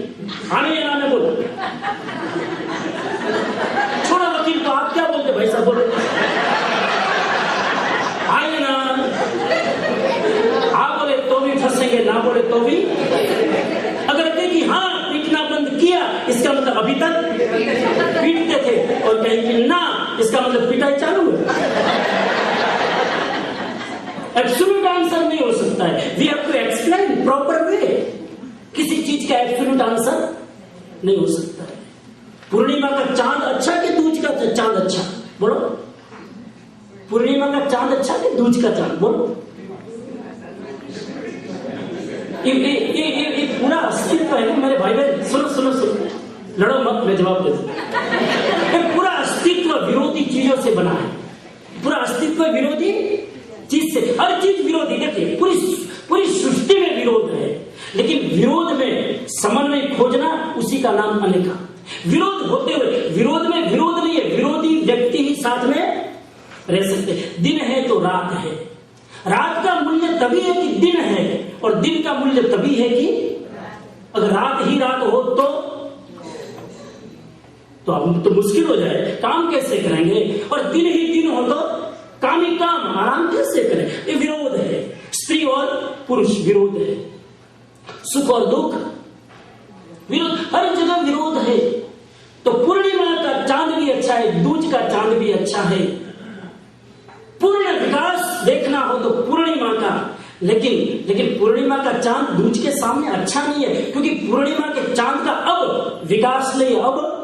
हाँ में ना में बोलो। छोड़ो वकील को, आप क्या बोलते भाई साहब, बोलो आए ना। आप बोले तो भी फंसेंगे, ना बोले तो भी। अगर कहे कि हाँ पीटना बंद किया, इसका मतलब अभी तक पीटते थे, और कहें कि ना, इसका मतलब पिटाई चालू है। एब्सोल्यूट आंसर नहीं हो सकता है। We have to explain proper way. किसी चीज का एब्सोल्यूट आंसर नहीं हो सकता है। पूर्णिमा का चांद अच्छा कि दूज का चांद अच्छा? बोलो, पूर्णिमा का चांद अच्छा कि दूज का चांद? बोलो। ये पूरा अस्तित्व है मेरे भाई बहन, सुनो, लड़ो मत, मैं जवाब दे दूं। ये पूरा अस्तित्व विरोधी चीजों से बना है। पूरा अस्तित्व विरोधी चीज से, हर चीज विरोधी। देखिए पूरी सृष्टि में विरोध है, लेकिन विरोध में समन्वय खोजना, उसी का नाम अनेका। विरोध होते हुए विरोध में विरोध नहीं है, विरोधी व्यक्ति ही साथ में रह सकते। दिन है तो रात है, रात का मूल्य तभी है कि दिन है, और दिन का मूल्य तभी है कि अगर रात ही रात हो तो अब तो मुश्किल हो जाए, काम कैसे करेंगे? और दिन ही दिन हो तो काम ही काम, आराम कैसे करें? ये विरोध है। स्त्री और पुरुष विरोध है, सुख और दुख विरोध, हर जगह विरोध है। तो पूर्णिमा का चांद भी अच्छा है, दूज का चांद भी अच्छा है। पूर्ण विकास देखना हो तो पूर्णिमा का, लेकिन पूर्णिमा का चांद दूज के सामने अच्छा नहीं है, क्योंकि पूर्णिमा के चांद का अब विकास नहीं, अब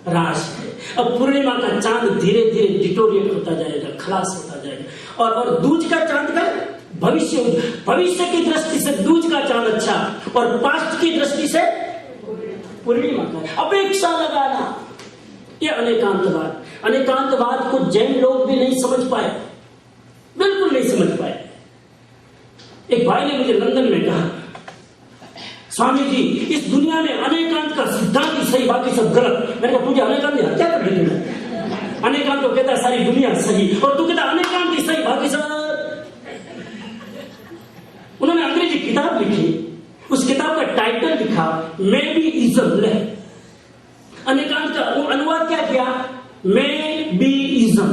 राश है। अब पूर्णिमा का चांद धीरे धीरे डिटोरिएट होता जाएगा, खलास होता जाएगा। और दूज का चांद का भविष्य की दृष्टि से दूज का चांद अच्छा, और पास्ट की दृष्टि से पूर्णिमा का। अपेक्षा लगाना, ये अनेकांतवाद को जैन लोग भी नहीं समझ पाए, बिल्कुल नहीं समझ पाए। एक भाई ने मुझे लंदन में कहा, स्वामी जी इस दुनिया में अनेकांत का सिद्धांत ही सही, बाकी सब गलत। मैंने कहा तुझे अनेकांत ने हत्या कर दी? अनेकांत तो कहता है सारी दुनिया सही, और तू कहता अनेकांत ही सही, बाकी सब। उन्होंने अंग्रेजी किताब लिखी, उस किताब का टाइटल लिखा मे बी इज्म। अनेकांत का अनुवाद क्या किया? May be ism.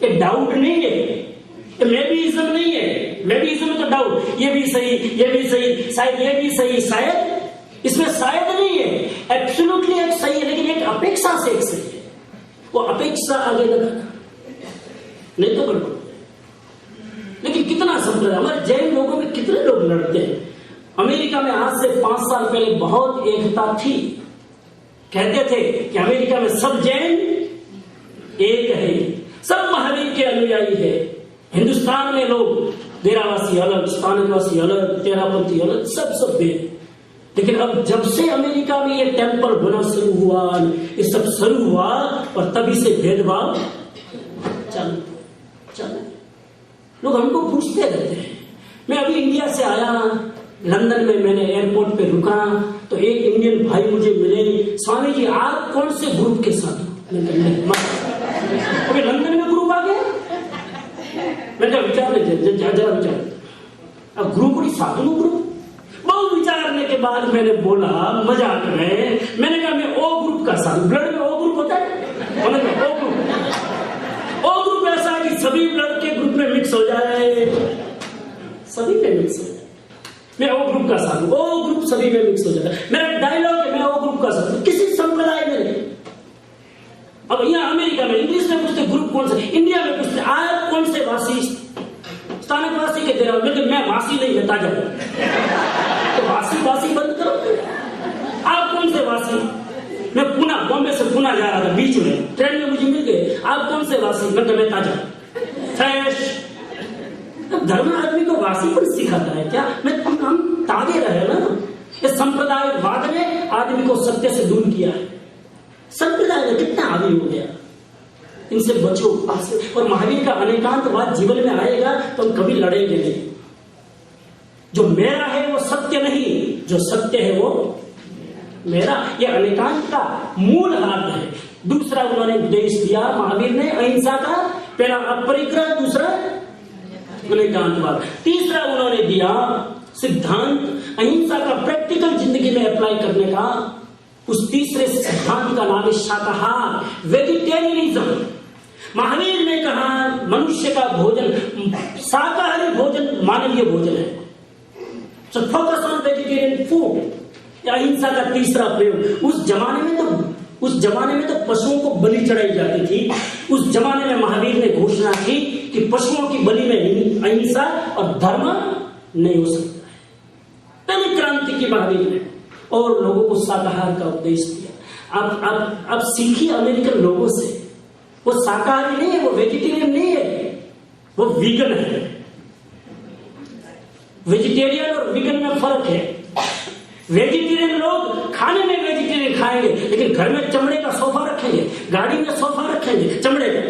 ये डाउट नहीं है, मे बी इज्म नहीं है। मे बी इज्म तो डाउट, ये भी सही, ये भी सही, शायद ये भी सही, शायद। इसमें शायद नहीं है, एब्सोल्युटली एक सही है, लेकिन एक अपेक्षा से एक सही है। वो अपेक्षा आगे लगाना, नहीं तो गड़बड़। लेकिन कितना संप्रदाय, हमारे जैन लोगों में कितने लोग लड़ते हैं। अमेरिका में आज से 5 साल पहले बहुत एकता थी, कहते थे कि अमेरिका में सब जैन एक है, सब महावीर के अनुयायी है। हिंदुस्तान में लोग डेरावासी अलग, स्थानकवासी अलग, तेरापंथी अलग, सब भेद। लेकिन अब जब से अमेरिका में ये टेम्पल बना शुरू हुआ, ये सब शुरू हुआ, और तभी से भेदभाव चल लोग हमको पूछते रहते हैं। मैं अभी इंडिया से आया, लंदन में मैंने एयरपोर्ट पे रुका, तो एक इंडियन भाई मुझे मिले, स्वामी जी आप कौन से ग्रुप के साथ हो? अभी लंदन में ग्रुप आ गया। मैंने विचार जरा विचार, अब ग्रुप ही साधु ग्रुप। बहुत विचारने के बाद मैंने बोला मजाक में, मैंने कहा मैं ओ ग्रुप का साधु। ब्लड में ओ ग्रुप होता है, ओ ग्रुप ऐसा है कि सभी ब्लड के ग्रुप में मिक्स हो जाए, सभी में मिक्स हो जाए। मैं ओ ग्रुप का साधु, ओ ग्रुप सभी में मिक्स हो जाता है। मेरा डायलॉग है मैं ओ ग्रुप का साधु, किसी संप्रदाय में नहीं। अब यहाँ अमेरिका में इंग्लिश में पूछते ग्रुप कौन सा, इंडिया में पूछते आप कौन से वासी, स्थानकवासी के दे रहा हूं, मैं वासी नहीं बता जाऊं, तो वासी बंद करो। आप कौन से वासी? मैं पुणे, बॉम्बे से पुणे जा रहा था, बीच में ट्रेन में मुझे मिल गए, आप कौन से वासी? मैं ताजा फ्रेश। धर्म आदमी को वासी पर सिखाता है क्या? हम ताजे रहे ना। ये संप्रदायवाद ने आदमी को सत्य से दूर किया है। संप्रदाय में कितना आदि हो गया, इनसे बचो। और महावीर का अनेकांतवाद जीवन में आएगा तो हम कभी लड़ेंगे नहीं। जो मेरा है वो सत्य नहीं, जो सत्य है वो मेरा। ये अनेकांत का मूल अर्थ है। दूसरा उन्होंने उपदेश दिया महावीर ने अहिंसा का, पहला अपरिग्रह, दूसरा अनेकांतवाद। तीसरा उन्होंने दिया सिद्धांत अहिंसा का प्रैक्टिकल जिंदगी में अप्लाई करने का। उस तीसरे सिद्धांत का नाम है शाकाहार, वेजिटेरियनिज्म। महावीर ने कहा मनुष्य का भोजन, शाकाहारी भोजन मानवीय भोजन है। So focus on vegetarian food. अहिंसा का तीसरा प्रयोग। उस जमाने में तो पशुओं को बलि चढ़ाई जाती थी। उस जमाने में महावीर ने घोषणा की कि पशुओं की बलि में अहिंसा और धर्म नहीं हो सकता है। पहली क्रांति की महावीर ने, और लोगों को शाकाहार का उपदेश दिया। अब सीखिए अमेरिकन लोगों से, वो शाकाहारी नहीं है, वो वेजिटेरियन नहीं है, वो वीगन है। वेजिटेरियन और वीगन में फर्क है। वेजिटेरियन लोग खाने में वेजिटेरियन खाएंगे, लेकिन घर में चमड़े का सोफा रखेंगे, गाड़ी में सोफा रखेंगे चमड़े का।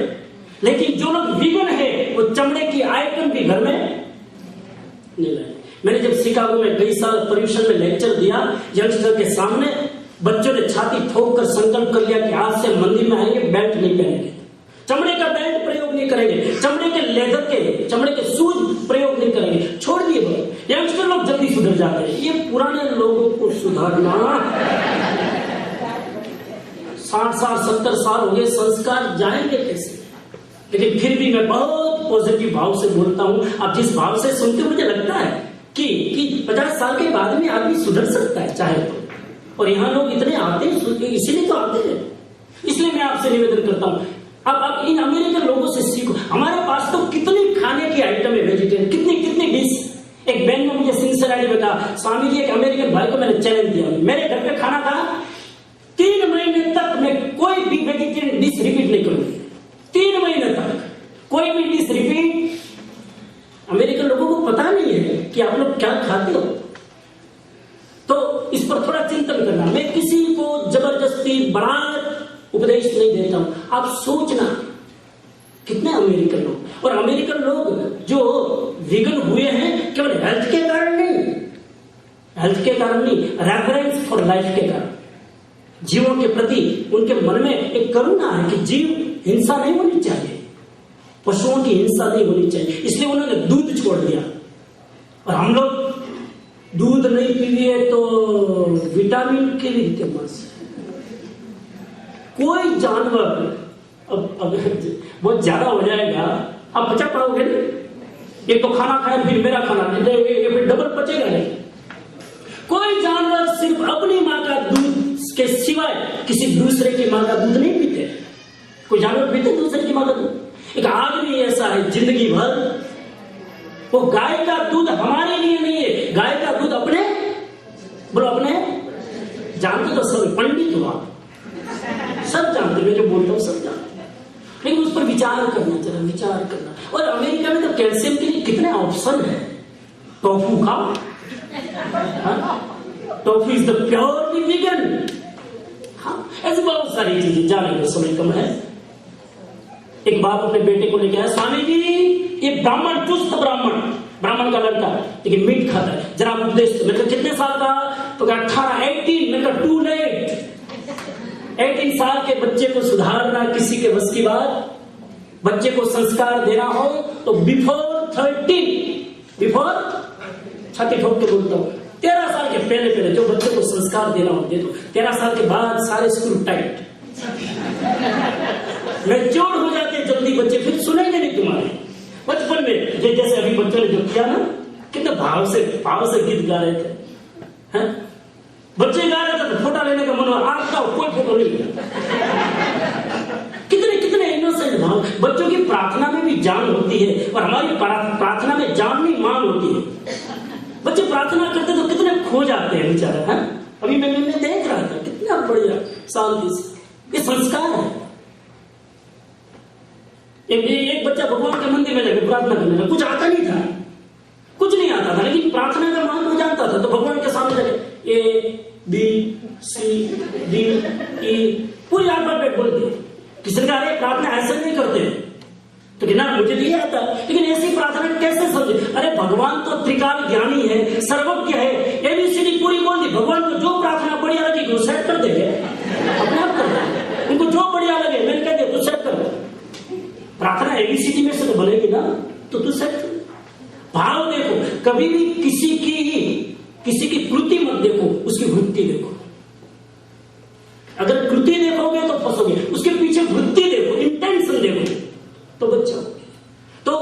लेकिन जो लोग वीगन है वो चमड़े की आइटम भी घर में नहीं लाएंगे। मैंने जब शिकागो में कई साल पर्यूषण में लेक्चर दिया, यंगस्टर के सामने बच्चों ने छाती ठोक कर संकल्प कर लिया कि आज से मंदिर में आएंगे बेल्ट नहीं पहनेंगे, चमड़े का बेल्ट प्रयोग नहीं करेंगे, चमड़े के लेदर के, चमड़े के शूज प्रयोग नहीं करेंगे। छोड़ दिए भाई, यंगस्टर लोग जल्दी सुधर जाते हैं। ये पुराने लोगों को सुधारना 60 साल 70 साल हो गए, संस्कार जाएंगे कैसे? लेकिन फिर भी मैं बहुत पॉजिटिव भाव से बोलता हूं। अब जिस भाव से सुनते मुझे लगता है कि 50 साल के बाद में आदमी सुधर सकता है चाहे तो। और यहाँ लोग इतने आते हैं, इसीलिए तो आते हैं। इसलिए मैं आपसे निवेदन करता हूं, अब इन अमेरिकन लोगों से सीखो। हमारे पास तो कितनी खाने की आइटम है वेजिटेरियन, कितनी डिश। एक बहन ने मुझे सिंसियरली बताया, स्वामी जी एक अमेरिकन भाई को मैंने चैलेंज दिया, मेरे घर पे खाना था 3 महीने तक मैं कोई भी वेजिटेरियन डिश रिपीट नहीं करूंगी। 3 महीने तक कोई भी डिश रिपीट। अमेरिकन लोगों को पता नहीं है कि आप लोग क्या खाते हो, तो इस पर थोड़ा चिंतन करना। मैं किसी को जबरदस्ती बारात उपदेश नहीं देता हूं। आप सोचना कितने अमेरिकन लोग, और अमेरिकन लोग जो विगन हुए हैं केवल हेल्थ के कारण नहीं, हेल्थ के कारण नहीं, रेफरेंस फॉर लाइफ के कारण, जीवों के प्रति उनके मन में एक करुणा है कि जीव हिंसा नहीं होनी चाहिए, पशुओं की हिंसा नहीं होनी चाहिए, इसलिए उन्होंने दूध छोड़ दिया। और हम लोग दूध नहीं पिए तो विटामिन के लिए के मस कोई जानवर, अब अगर बहुत ज्यादा हो जाएगा आप बचा पाओगे ना? एक तो खाना खाए फिर मेरा खाना, ये फिर डबल पचेगा नहीं। कोई जानवर सिर्फ अपनी माँ का दूध के सिवाय किसी दूसरे की माँ का दूध नहीं पीते। कोई जानवर पीते दूसरे की माँ का दूध? एक आदमी ऐसा है जिंदगी भर वो गाय का दूध हमारे लिए नहीं है, गाय का दूध अपने, बोलो अपने, जानते तो सब, पंडित हुआ सब जानते, मैं जो बोलता हूँ सब जानते, लेकिन उस पर विचार करना चाहिए, विचार करना। और अमेरिका में तो कैल्शियम के लिए कितने ऑप्शन है। टोफू खाओ, tofu is the purely vegan. हाँ, ऐसी बहुत सारी चीजें, जाने का समय कम है। एक बाप अपने बेटे को लेके आया, स्वामी जी ये ब्राह्मण, चुस्त ब्राह्मण, ब्राह्मण का लड़का, लेकिन मीट खाता है, जरा आप उपदेश। मैंने कहा कितने साल का? तो 18, 18। मैंने कहा टू लेट। 18 साल के बच्चे को सुधारना किसी के बस की बात? बच्चे को संस्कार देना हो तो बिफोर 13, बिफोर, छाती ठोक के बोलता हूँ, 13 साल के पहले पहले जो बच्चे को संस्कार देना हो दे दो। 13 साल के बाद सारे स्कूल टाइट, मैच्योर हो जाते जल्दी बच्चे, फिर सुनेंगे नहीं तुम्हारे। बचपन में जैसे अभी बच्चों ने जो किया ना, कितने भाव से गीत गा रहे थे, हैं? बच्चे गा रहे थे तो फोटो लेने का मन हुआ, आपका कोई फोटो नहीं लिया। कितने कितने इनोसेंट भाव। बच्चों की प्रार्थना में भी जान होती है, और हमारी प्रार्थना में जान नहीं मान होती है। बच्चे प्रार्थना करते तो कितने खो जाते हैं बेचारे, हैं? अभी मैं देख रहा था, कितना बढ़िया शांति से। ये संस्कार है। एक बच्चा भगवान के मंदिर में जाकर प्रार्थना करने लगा, कुछ आता नहीं था, कुछ नहीं आता था, लेकिन प्रार्थना का महत्व जानता था। तो भगवान के सामने जाके ABCD E पूरी अल्फाबेट बोल दिए। किसी ने कहा अरे प्रार्थना ऐसे नहीं करते, तो ना मुझे नहीं आता, लेकिन ऐसी प्रार्थना कैसे समझे? अरे भगवान तो त्रिकाल ज्ञानी है, सर्वज्ञ है, ABCD पूरी बोल दी। भगवान को जो प्रार्थना बढ़िया लगी वो सेट कर देंगे, अपने आप कर देंगे। उनको जो बढ़िया लगे मैंने कह दिया तो सेट कर दो। प्रार्थना ABCD में से तो बनेगी ना, तो तू सेट कर। भाव देखो, कभी भी किसी की कृति मत देखो, उसकी वृत्ति देखो। अगर कृति देखोगे तो फंसोगे, उसके पीछे वृत्ति देखो, इंटेंशन देखो, तो बच्चा। तो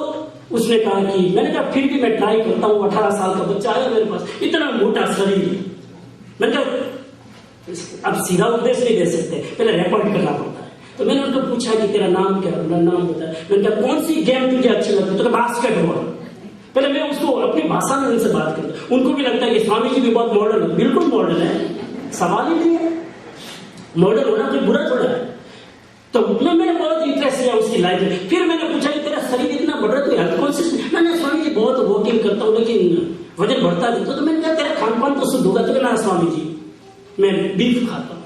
उसने कहा कि, मैंने कहा फिर भी मैं ट्राई करता हूं। 18 साल का बच्चा आया मेरे पास, इतना मोटा शरीर। मैंने कहा अब सीधा उपदेश नहीं दे सकते, पहले रिकॉर्ड करना पड़ता है। तो मैंने उनको पूछा कि तेरा नाम क्या है? मेरा नाम बताया। मैंने कहा कौन सी गेम तुझे अच्छी लगती है? तो बास्केटबॉल। पहले मैं उसको अपनी भाषा में उनसे बात करता। उनको भी लगता है कि स्वामी जी भी बहुत मॉडर्न है। बिल्कुल मॉडर्न है, सवाल ही नहीं है। मॉडर्न होना कोई बुरा थोड़ा है। तो मैंने बहुत इंटरेस्ट लिया उसकी लाइफ में। फिर मैंने पूछा कि तेरा शरीर इतना बढ़ रहा है, हेल्थ कॉन्शियस? मैंने स्वामी जी बहुत वॉकिंग करता हूँ लेकिन वजन बढ़ता नहीं। तो मैंने कहा तेरा खान पान तो शुद्ध होगा? तो ना स्वामी जी मैं बीफ खाता हूँ,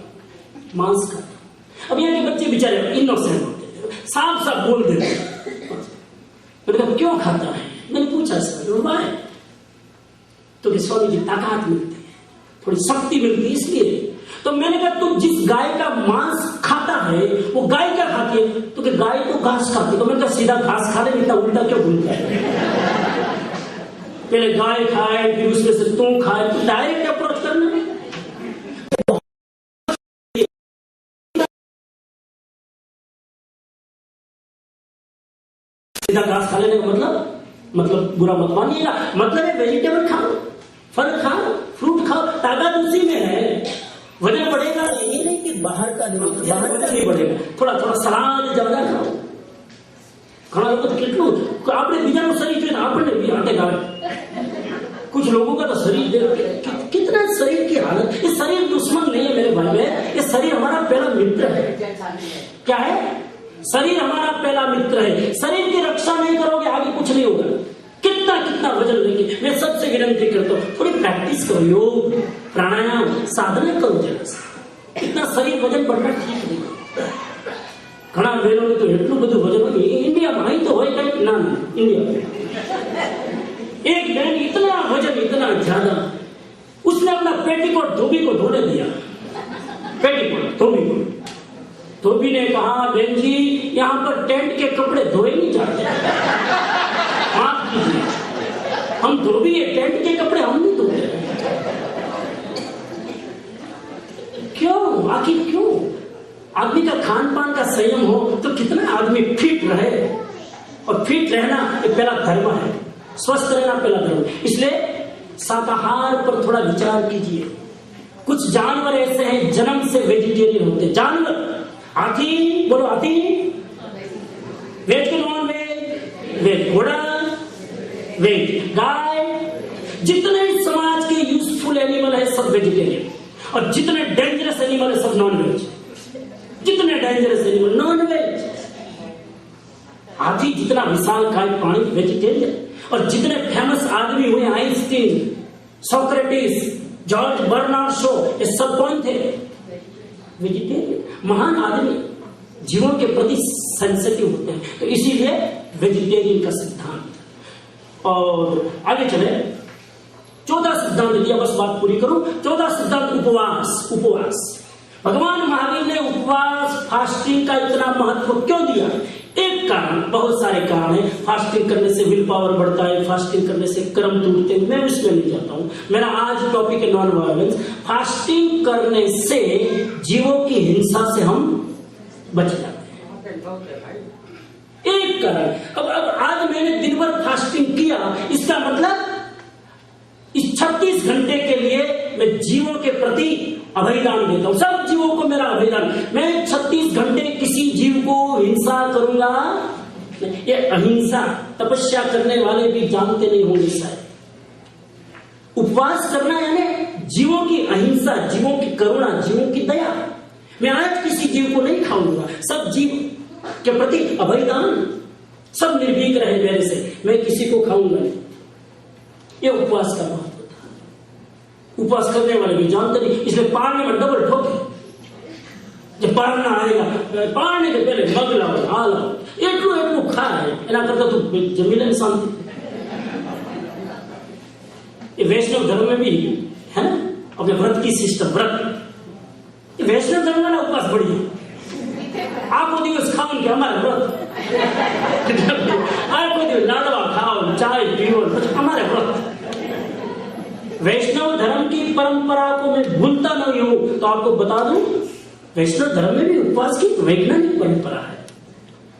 मांस खाता हूँ। अब यहाँ के बच्चे बेचारे इनोसेंट होते हैं, साफ साफ बोल देते हैं। मैंने कहा क्यों खाता है? मैंने पूछा सर वाह, तो स्वामी जी ताकत मिलती है, थोड़ी शक्ति मिलती है इसलिए। तो मैंने कहा तू जिस गाय का मांस खाता है वो गाय क्या खाती है? तो कि गाय तो घास खाती है। तो मैंने कहा सीधा घास खा ले, इतना उल्टा क्यों बोलता है? पहले गाय खाए फिर उसमें से तू खाए, तो डायरेक्ट अप्रोच करना। सीधा घास खा लेने का मतलब बुरा मत मानिएगा, मतलब है वेजिटेबल खाओ, फल खाओ, फ्रूट खाओ, ताकत उसी में है। वजन बढ़ेगा, ये नहीं कि बाहर का नहीं बढ़ेगा। थोड़ा थोड़ा सलाद ज्यादा खाओ। घना लोग तो आपने बीजा शरीर जो आपने भी आटे खा, कुछ लोगों का तो शरीर कितना शरीर की हालत। ये शरीर दुश्मन नहीं है मेरे भाई में, ये शरीर हमारा पहला मित्र है। क्या है? शरीर हमारा पहला मित्र है। शरीर की रक्षा नहीं करोगे आगे कुछ नहीं होगा। कितना वजन लेंगे। मैं सबसे विनती करता हूँ थोड़ी प्रैक्टिस करो, योग प्राणायाम साधना करो जरा सा। इतना शरीर वजन बढ़ना ठीक नहीं। ઘણા બહેનોને તો એટલું બધું વજન હોય इंडिया में ही तो હોય कहीं ना इंडिया में एक बहन इतना वजन इतना ज्यादा उसने अपना पेटीकोट धोबी को धोने दिया पेटीकोट धोबी को धोबी ने कहा बहन जी यहाँ पर टेंट के कपड़े धोए नहीं जाते माफ कीजिए हम धोबी है टेंट के कपड़े हम नहीं धोते क्यों आखिर क्यों आदमी का खान पान का संयम हो तो कितना आदमी फिट रहे और फिट रहना ये पहला धर्म है स्वस्थ रहना पहला धर्म इसलिए शाकाहार पर थोड़ा विचार कीजिए कुछ जानवर ऐसे हैं जन्म से वेजिटेरियन होते हैं जानवर हाथी बोलो हाथी वेज के नॉन वेज वेज घोड़ा वेज गाय जितने समाज के यूजफुल एनिमल है सब वेजिटेरियन और जितने डेंजरस एनिमल है सब नॉन वेज जितने डेंजरस एनिमल नॉन वेज हाथी जितना विशाल काय प्राणी वेजिटेरियन और जितने फेमस आदमी हुए Einstein Socrates George Bernard Shaw ये सब कौन थे वेजिटेरियन महान आदमी जीवों के प्रति सेंसिटिव होते हैं तो इसीलिए वेजिटेरियन का सिद्धांत और आगे चले चौथा सिद्धांत दिया बस बात पूरी करूं चौथा सिद्धांत उपवास उपवास भगवान महावीर ने उपवास फास्टिंग का इतना महत्व क्यों दिया एक कारण बहुत सारे कारण है फास्टिंग करने से विल पावर बढ़ता है फास्टिंग करने से कर्म टूटते हैं मैं उसमें नहीं जाता हूं मेरा आज टॉपिक है नॉन वायलेंस फास्टिंग करने से जीवों की हिंसा से हम बच जाते हैं एक कारण अब आज मैंने दिन भर फास्टिंग किया इसका मतलब इस 36 घंटे के लिए मैं जीवों के प्रति अभयदान देता हूं सब जीवों को मेरा अभयदान मैं 36 घंटे किसी जीव को हिंसा करूंगा ये अहिंसा तपस्या करने वाले भी जानते नहीं होंगे शायद उपवास करना यानी जीवों की अहिंसा जीवों की करुणा जीवों की दया मैं आज किसी जीव को नहीं खाऊंगा सब जीव के प्रति अभयदान सब निर्भीक रहे मेरे से मैं किसी को खाऊंगा नहीं ये उपवास का महत्व था उपवास करने वाले भी जानते नहीं इसलिए पारने में डबल ठोके जब पारना आएगा पारने के पहले मग लाओ आ लाओ एटू एटू खाए एना करता तो जमीन में शांति ये वैष्णव धर्म में भी है ना अपने व्रत की सिस्टम व्रत ये वैष्णव धर्म वाला उपवास बढ़िया आपको दिवस खाओ के हमारे व्रत आपको दिवस लाडवा खाओ चाय पियो हमारे व्रत वैष्णव धर्म की परंपरा को मैं भूलता नहीं हूं तो आपको बता दूं वैष्णव धर्म में भी उपवास की वैज्ञानिक परंपरा है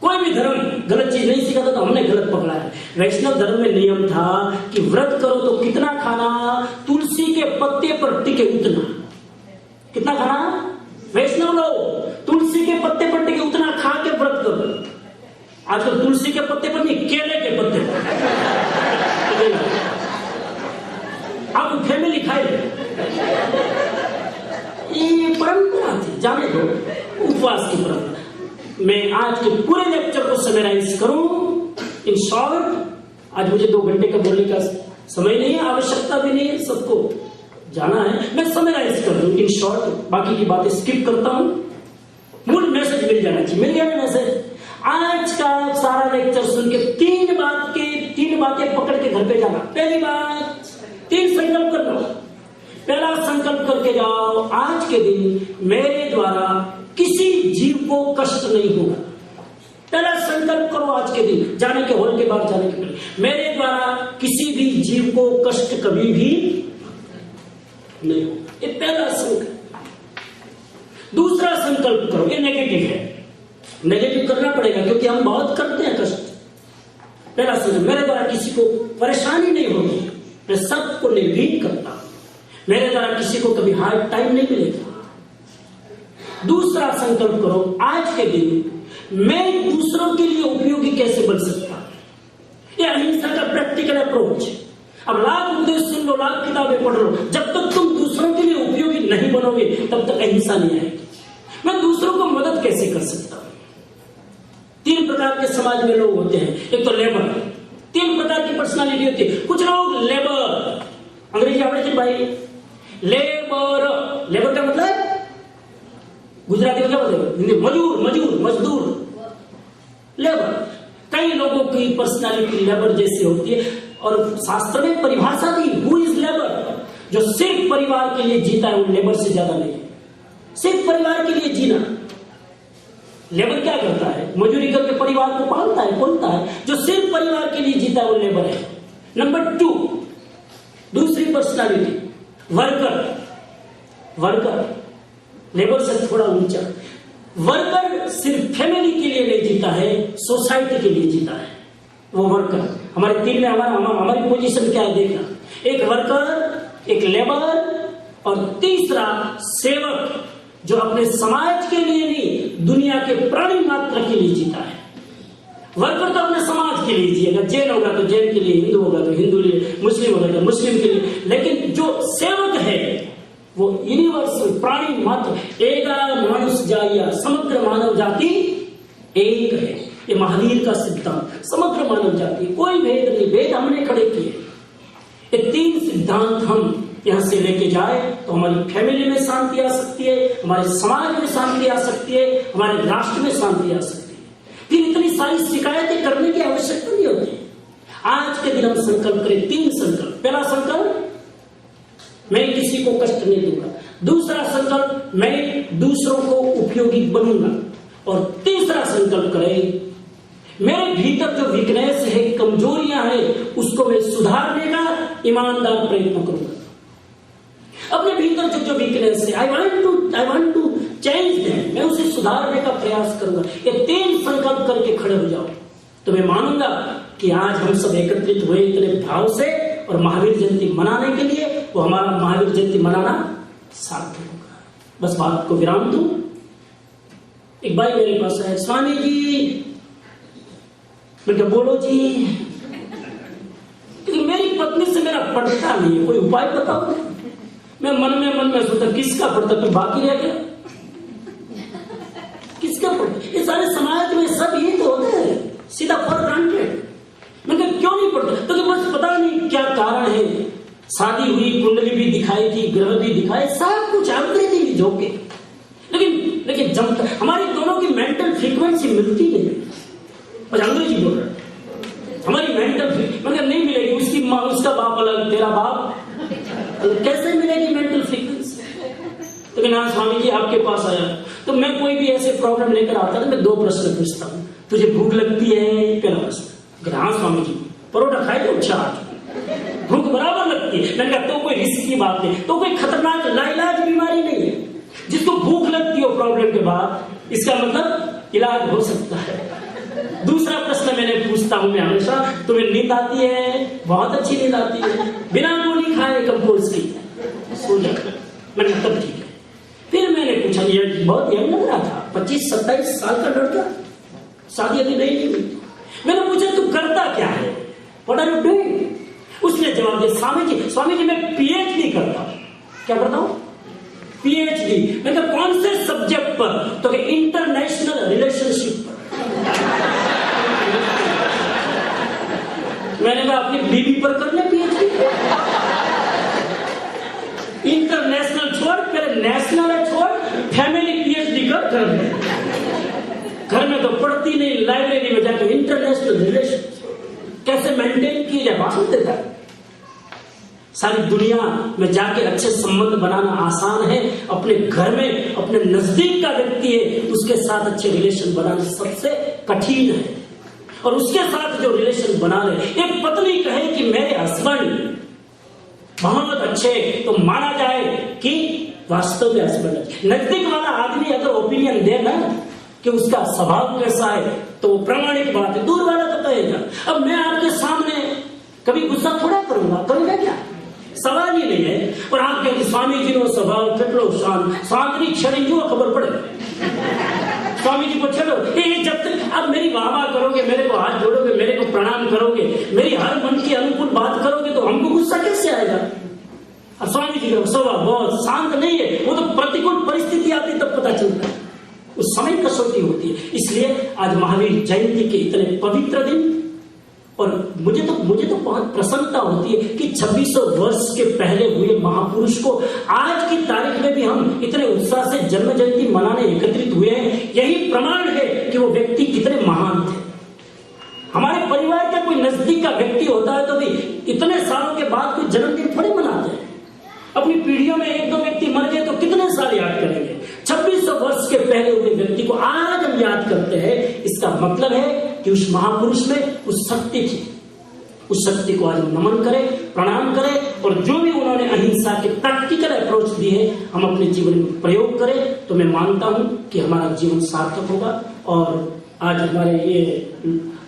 कोई भी धर्म गलत चीज नहीं सिखाता तो हमने गलत पकड़ा है वैष्णव धर्म में नियम था कि व्रत करो तो कितना खाना तुलसी के पत्ते पर टिके उतना कितना खाना वैष्णव लोग तुलसी के पत्ते पर टिके उतना खा के व्रत करो आजकल तुलसी के पत्ते पर नहीं केले के पत्ते पर आप फैमिली खाए ये परंपरा थी जाने दो उपवास की परंपरा मैं आज के पूरे लेक्चर को समराइज करूं इन शॉर्ट आज मुझे 2 घंटे का बोलने का समय नहीं है आवश्यकता भी नहीं है सबको जाना है मैं समराइज कर दूं इन शॉर्ट बाकी की बातें स्किप करता हूं मूल मैसेज मिल जाना चाहिए मिल गया ना मैसेज आज का सारा लेक्चर सुन के 3 बातें पकड़ के घर पे जाना पहली बात 3 संकल्प करना पहला संकल्प करके जाओ आज के दिन मेरे द्वारा किसी जीव को कष्ट नहीं होगा पहला संकल्प करो आज के दिन जाने के हॉल के बाद जाने के पहले मेरे द्वारा किसी भी जीव को कष्ट कभी भी नहीं होगा ये पहला संकल्प दूसरा संकल्प करो ये नेगेटिव है नेगेटिव करना पड़ेगा क्योंकि हम बहुत करते हैं कष्ट पहला संकल्प मेरे द्वारा किसी को परेशानी नहीं होगी मैं सबको निर्भीक करता हूं मेरे द्वारा किसी को कभी हार्ड टाइम नहीं मिलेगा दूसरा संकल्प करो आज के दिन मैं दूसरों के लिए उपयोगी कैसे बन सकता हूं ये अहिंसा का प्रैक्टिकल अप्रोच अब लाख उपदेश सुन लो लाख किताबें पढ़ लो जब तक तुम दूसरों के लिए उपयोगी नहीं बनोगे तब तक अहिंसा नहीं आएगी मैं दूसरों को मदद कैसे कर सकता हूं 3 प्रकार के समाज में लोग होते हैं एक तो लेबर 3 प्रकार की पर्सनालिटी होती है कुछ लोग लेबर अंग्रेजी आवड़े भाई लेबर लेबर का मतलब गुजराती में क्या बोलते हैं? हिंदी मजूर, मजूर, मजदूर, लेबर। कई लोगों की पर्सनालिटी लेबर जैसी होती है और शास्त्र में परिभाषा दी, हु इज लेबर? जो सिर्फ परिवार के लिए जीता है वो लेबर से ज्यादा नहीं है। सिर्फ परिवार के लिए जीना। लेबर क्या करता है? मजूरी करके परिवार को पालता है, पोलता है। जो सिर्फ परिवार के लिए जीता है वो लेबर है। नंबर 2, दूसरी पर्सनालिटी वर्कर। वर्कर लेबर से थोड़ा ऊंचा। वर्कर सिर्फ फैमिली के लिए नहीं जीता है, सोसाइटी के लिए जीता है वो वर्कर। हमारे 3 में हमारी पोजीशन क्या है देखना। एक वर्कर, एक लेबर और तीसरा सेवक, जो अपने समाज के लिए नहीं दुनिया के प्राणी मात्र के लिए जीता है। वर्कर तो अपने समाज के लिए जिएगा, जैन होगा तो जैन के लिए, हिंदू होगा तो हिंदू के लिए, मुस्लिम होगा तो मुस्लिम के लिए। लेकिन जो सेवक है वो यूनिवर्सल प्राणी मात्र, एका मानुष जाया, समग्र मानव जाति एक है। ये महावीर का सिद्धांत, समग्र मानव जाति, कोई भेद नहीं। भेद हमने खड़े किए। ये 3 सिद्धांत हम यहां से लेके जाए तो हमारी फैमिली में शांति आ सकती है, हमारे समाज में शांति आ सकती है, हमारे राष्ट्र में शांति आ सकती है। फिर इतनी सारी शिकायतें करने की आवश्यकता नहीं होती। आज के दिन हम संकल्प करें 3 संकल्प। पहला संकल्प, मैं किसी को कष्ट नहीं दूंगा। दूसरा संकल्प, मैं दूसरों को उपयोगी बनूंगा। और तीसरा संकल्प करें, मेरे भीतर जो वीकनेस है, कमजोरियां हैं, उसको मैं सुधारने का ईमानदार प्रयत्न करूंगा। अपने भीतर जो वीकनेस है, I want to change them, मैं उसे सुधारने का प्रयास करूंगा। ये 3 संकल्प करके खड़े हो जाओ तो मैं मानूंगा कि आज हम सब एकत्रित हुए इतने भाव से और महावीर जयंती मनाने के लिए, वो हमारा महावीर जयंती मनाना सार्थक होगा। बस बात को विराम दूं। एक भाई मेरे पास है, स्वामी जी, मैं क्या बोलो जी, क्योंकि मेरी पत्नी से मेरा पटता नहीं है, कोई उपाय बताओ। मैं मन में सोचता किसका पड़ता, तो बाकी रह गया किसका पड़ता। ये सारे समाज में सब ये तो होते हैं, सीधा फॉर ग्रांटेड। मैं क्यों नहीं पड़ता? तो कि बस पता नहीं क्या कारण है। शादी हुई, कुंडली भी दिखाई थी, ग्रह भी दिखाए, सब कुछ अंग्रेजी भी झोंके, लेकिन जब हमारी दोनों की मेंटल फ्रीक्वेंसी मिलती नहीं। बस अंग्रेजी बोल रहे, हमारी मेंटल मतलब नहीं मिलेगी। उसकी माँ, उसका बाप अलग, तेरा बाप, कैसे मिलेगी मेंटल फ्रीक्वेंसी? तो ना स्वामी जी आपके पास आया तो मैं कोई भी ऐसे प्रॉब्लम लेकर आता तो मैं 2 प्रश्न पूछता हूँ। तुझे भूख लगती है? पहला प्रश्न। हाँ स्वामी जी, परोठा खाए तो अच्छा, भूख बराबर लगती है। मैंने कहा तो कोई रिस्क की बात नहीं, तो कोई खतरनाक लाइलाज बीमारी नहीं है। जिसको भूख लगती हो प्रॉब्लम के बाद, इसका मतलब इलाज हो सकता है। दूसरा प्रश्न मैंने पूछता हूं मैं हमेशा, तुम्हें नींद आती है? बहुत अच्छी नींद आती है, बिना गोली खाए कंपोज की सो जाता। मैंने तब ठीक है। फिर मैंने पूछा, ये बहुत यंग लग रहा था, 25-27 साल का लड़का, शादी अभी नहीं हुई। मैंने पूछा तू करता क्या है, व्हाट आर यू डूइंग? उसने जवाब दिया, स्वामी जी मैं पीएचडी करता हूं। क्या करता हूं? पीएचडी। मैंने कहा कौन से सब्जेक्ट पर? तो इंटरनेशनल रिलेशनशिप पर। मैंने कहा अपनी बीवी पर कर ले पीएचडी। इंटरनेशनल छोड़, पहले नेशनल है छोड़, फैमिली पीएचडी कर ले। घर में तो पढ़ती नहीं, लाइब्रेरी में जाकर इंटरनेशनल रिलेशन कैसे मेंटेन किए जाए भाषण देता है। सारी दुनिया में जाके अच्छे संबंध बनाना आसान है, अपने घर में अपने नजदीक का व्यक्ति है उसके साथ अच्छे रिलेशन बनाना सबसे कठिन है। और उसके साथ जो रिलेशन बना ले, एक पत्नी कहे कि मेरे हस्बैंड बहुत अच्छे, तो माना जाए कि वास्तव में हस्बैंड अच्छे। नजदीक वाला आदमी अगर ओपिनियन दे ना कि उसका स्वभाव कैसा है तो वो प्रामाणिक बात है, दूर वाला तो कहेगा। अब मैं आपके सामने कभी गुस्सा थोड़ा करूंगा, करूंगा क्या? सवाल ही नहीं है। और आप कहते स्वामी जी नो स्वभाव कटलो शांति क्षण जो खबर पड़े स्वामी जी को छेड़ो। ये जब तक आप मेरी वाहवाह करोगे, मेरे को हाथ जोड़ोगे, मेरे को प्रणाम करोगे, मेरी हर मन की अनुकूल बात करोगे तो हमको गुस्सा कैसे आएगा? और स्वामी जी का स्वभाव बहुत शांत नहीं है, वो तो प्रतिकूल परिस्थिति आती तब पता चलता है, उस समय कसौटी होती है। इसलिए आज महावीर जयंती के इतने पवित्र दिन और मुझे तो बहुत प्रसन्नता होती है कि 2600 वर्ष के पहले हुए महापुरुष को आज की तारीख में भी हम इतने उत्साह से जन्म जयंती मनाने एकत्रित हुए हैं। यही प्रमाण है कि वो व्यक्ति कितने महान थे। हमारे परिवार का कोई नजदीक का व्यक्ति होता है तो भी इतने सालों के बाद कोई जन्मदिन थोड़े मनाते हैं। अपनी पीढ़ियों में एक दो व्यक्ति मर गए तो कितने साल याद करेंगे। 2600 वर्ष के पहले हुए व्यक्ति को आज हम याद करते हैं। इसका मतलब है कि उस महापुरुष में उस शक्ति थी। उस शक्ति को आज हम नमन करें, प्रणाम करें और जो भी उन्होंने अहिंसा के प्रैक्टिकल अप्रोच दिए हैं हम अपने जीवन में प्रयोग करें तो मैं मानता हूं कि हमारा जीवन सार्थक होगा। और आज हमारे ये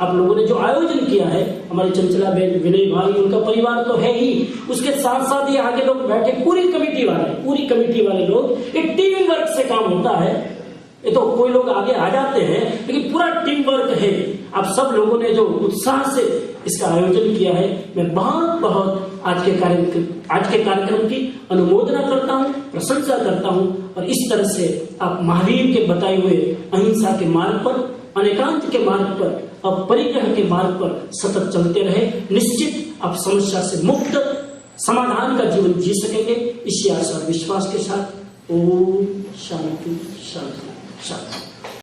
आप लोगों ने जो आयोजन किया है, हमारी चंचला बहन, विनय भाई, उनका परिवार तो है ही, उसके साथ साथ ये आगे लोग बैठे पूरी कमेटी वाले लोग, एक टीम वर्क से काम होता है। ये तो कोई लोग आगे आ जाते हैं लेकिन पूरा टीम वर्क है। आप सब लोगों ने जो उत्साह से इसका आयोजन किया है, मैं बहुत आज के कार्यक्रम की अनुमोदना करता हूँ, प्रशंसा करता हूँ। और इस तरह से आप महावीर के बताए हुए अहिंसा के मार्ग पर, अनेकांत के मार्ग पर, अपरिग्रह के मार्ग पर सतत चलते रहे। निश्चित आप समस्या से मुक्त समाधान का जीवन जी सकेंगे। इसी आशा और विश्वास के साथ ओम शांति शांति शांति।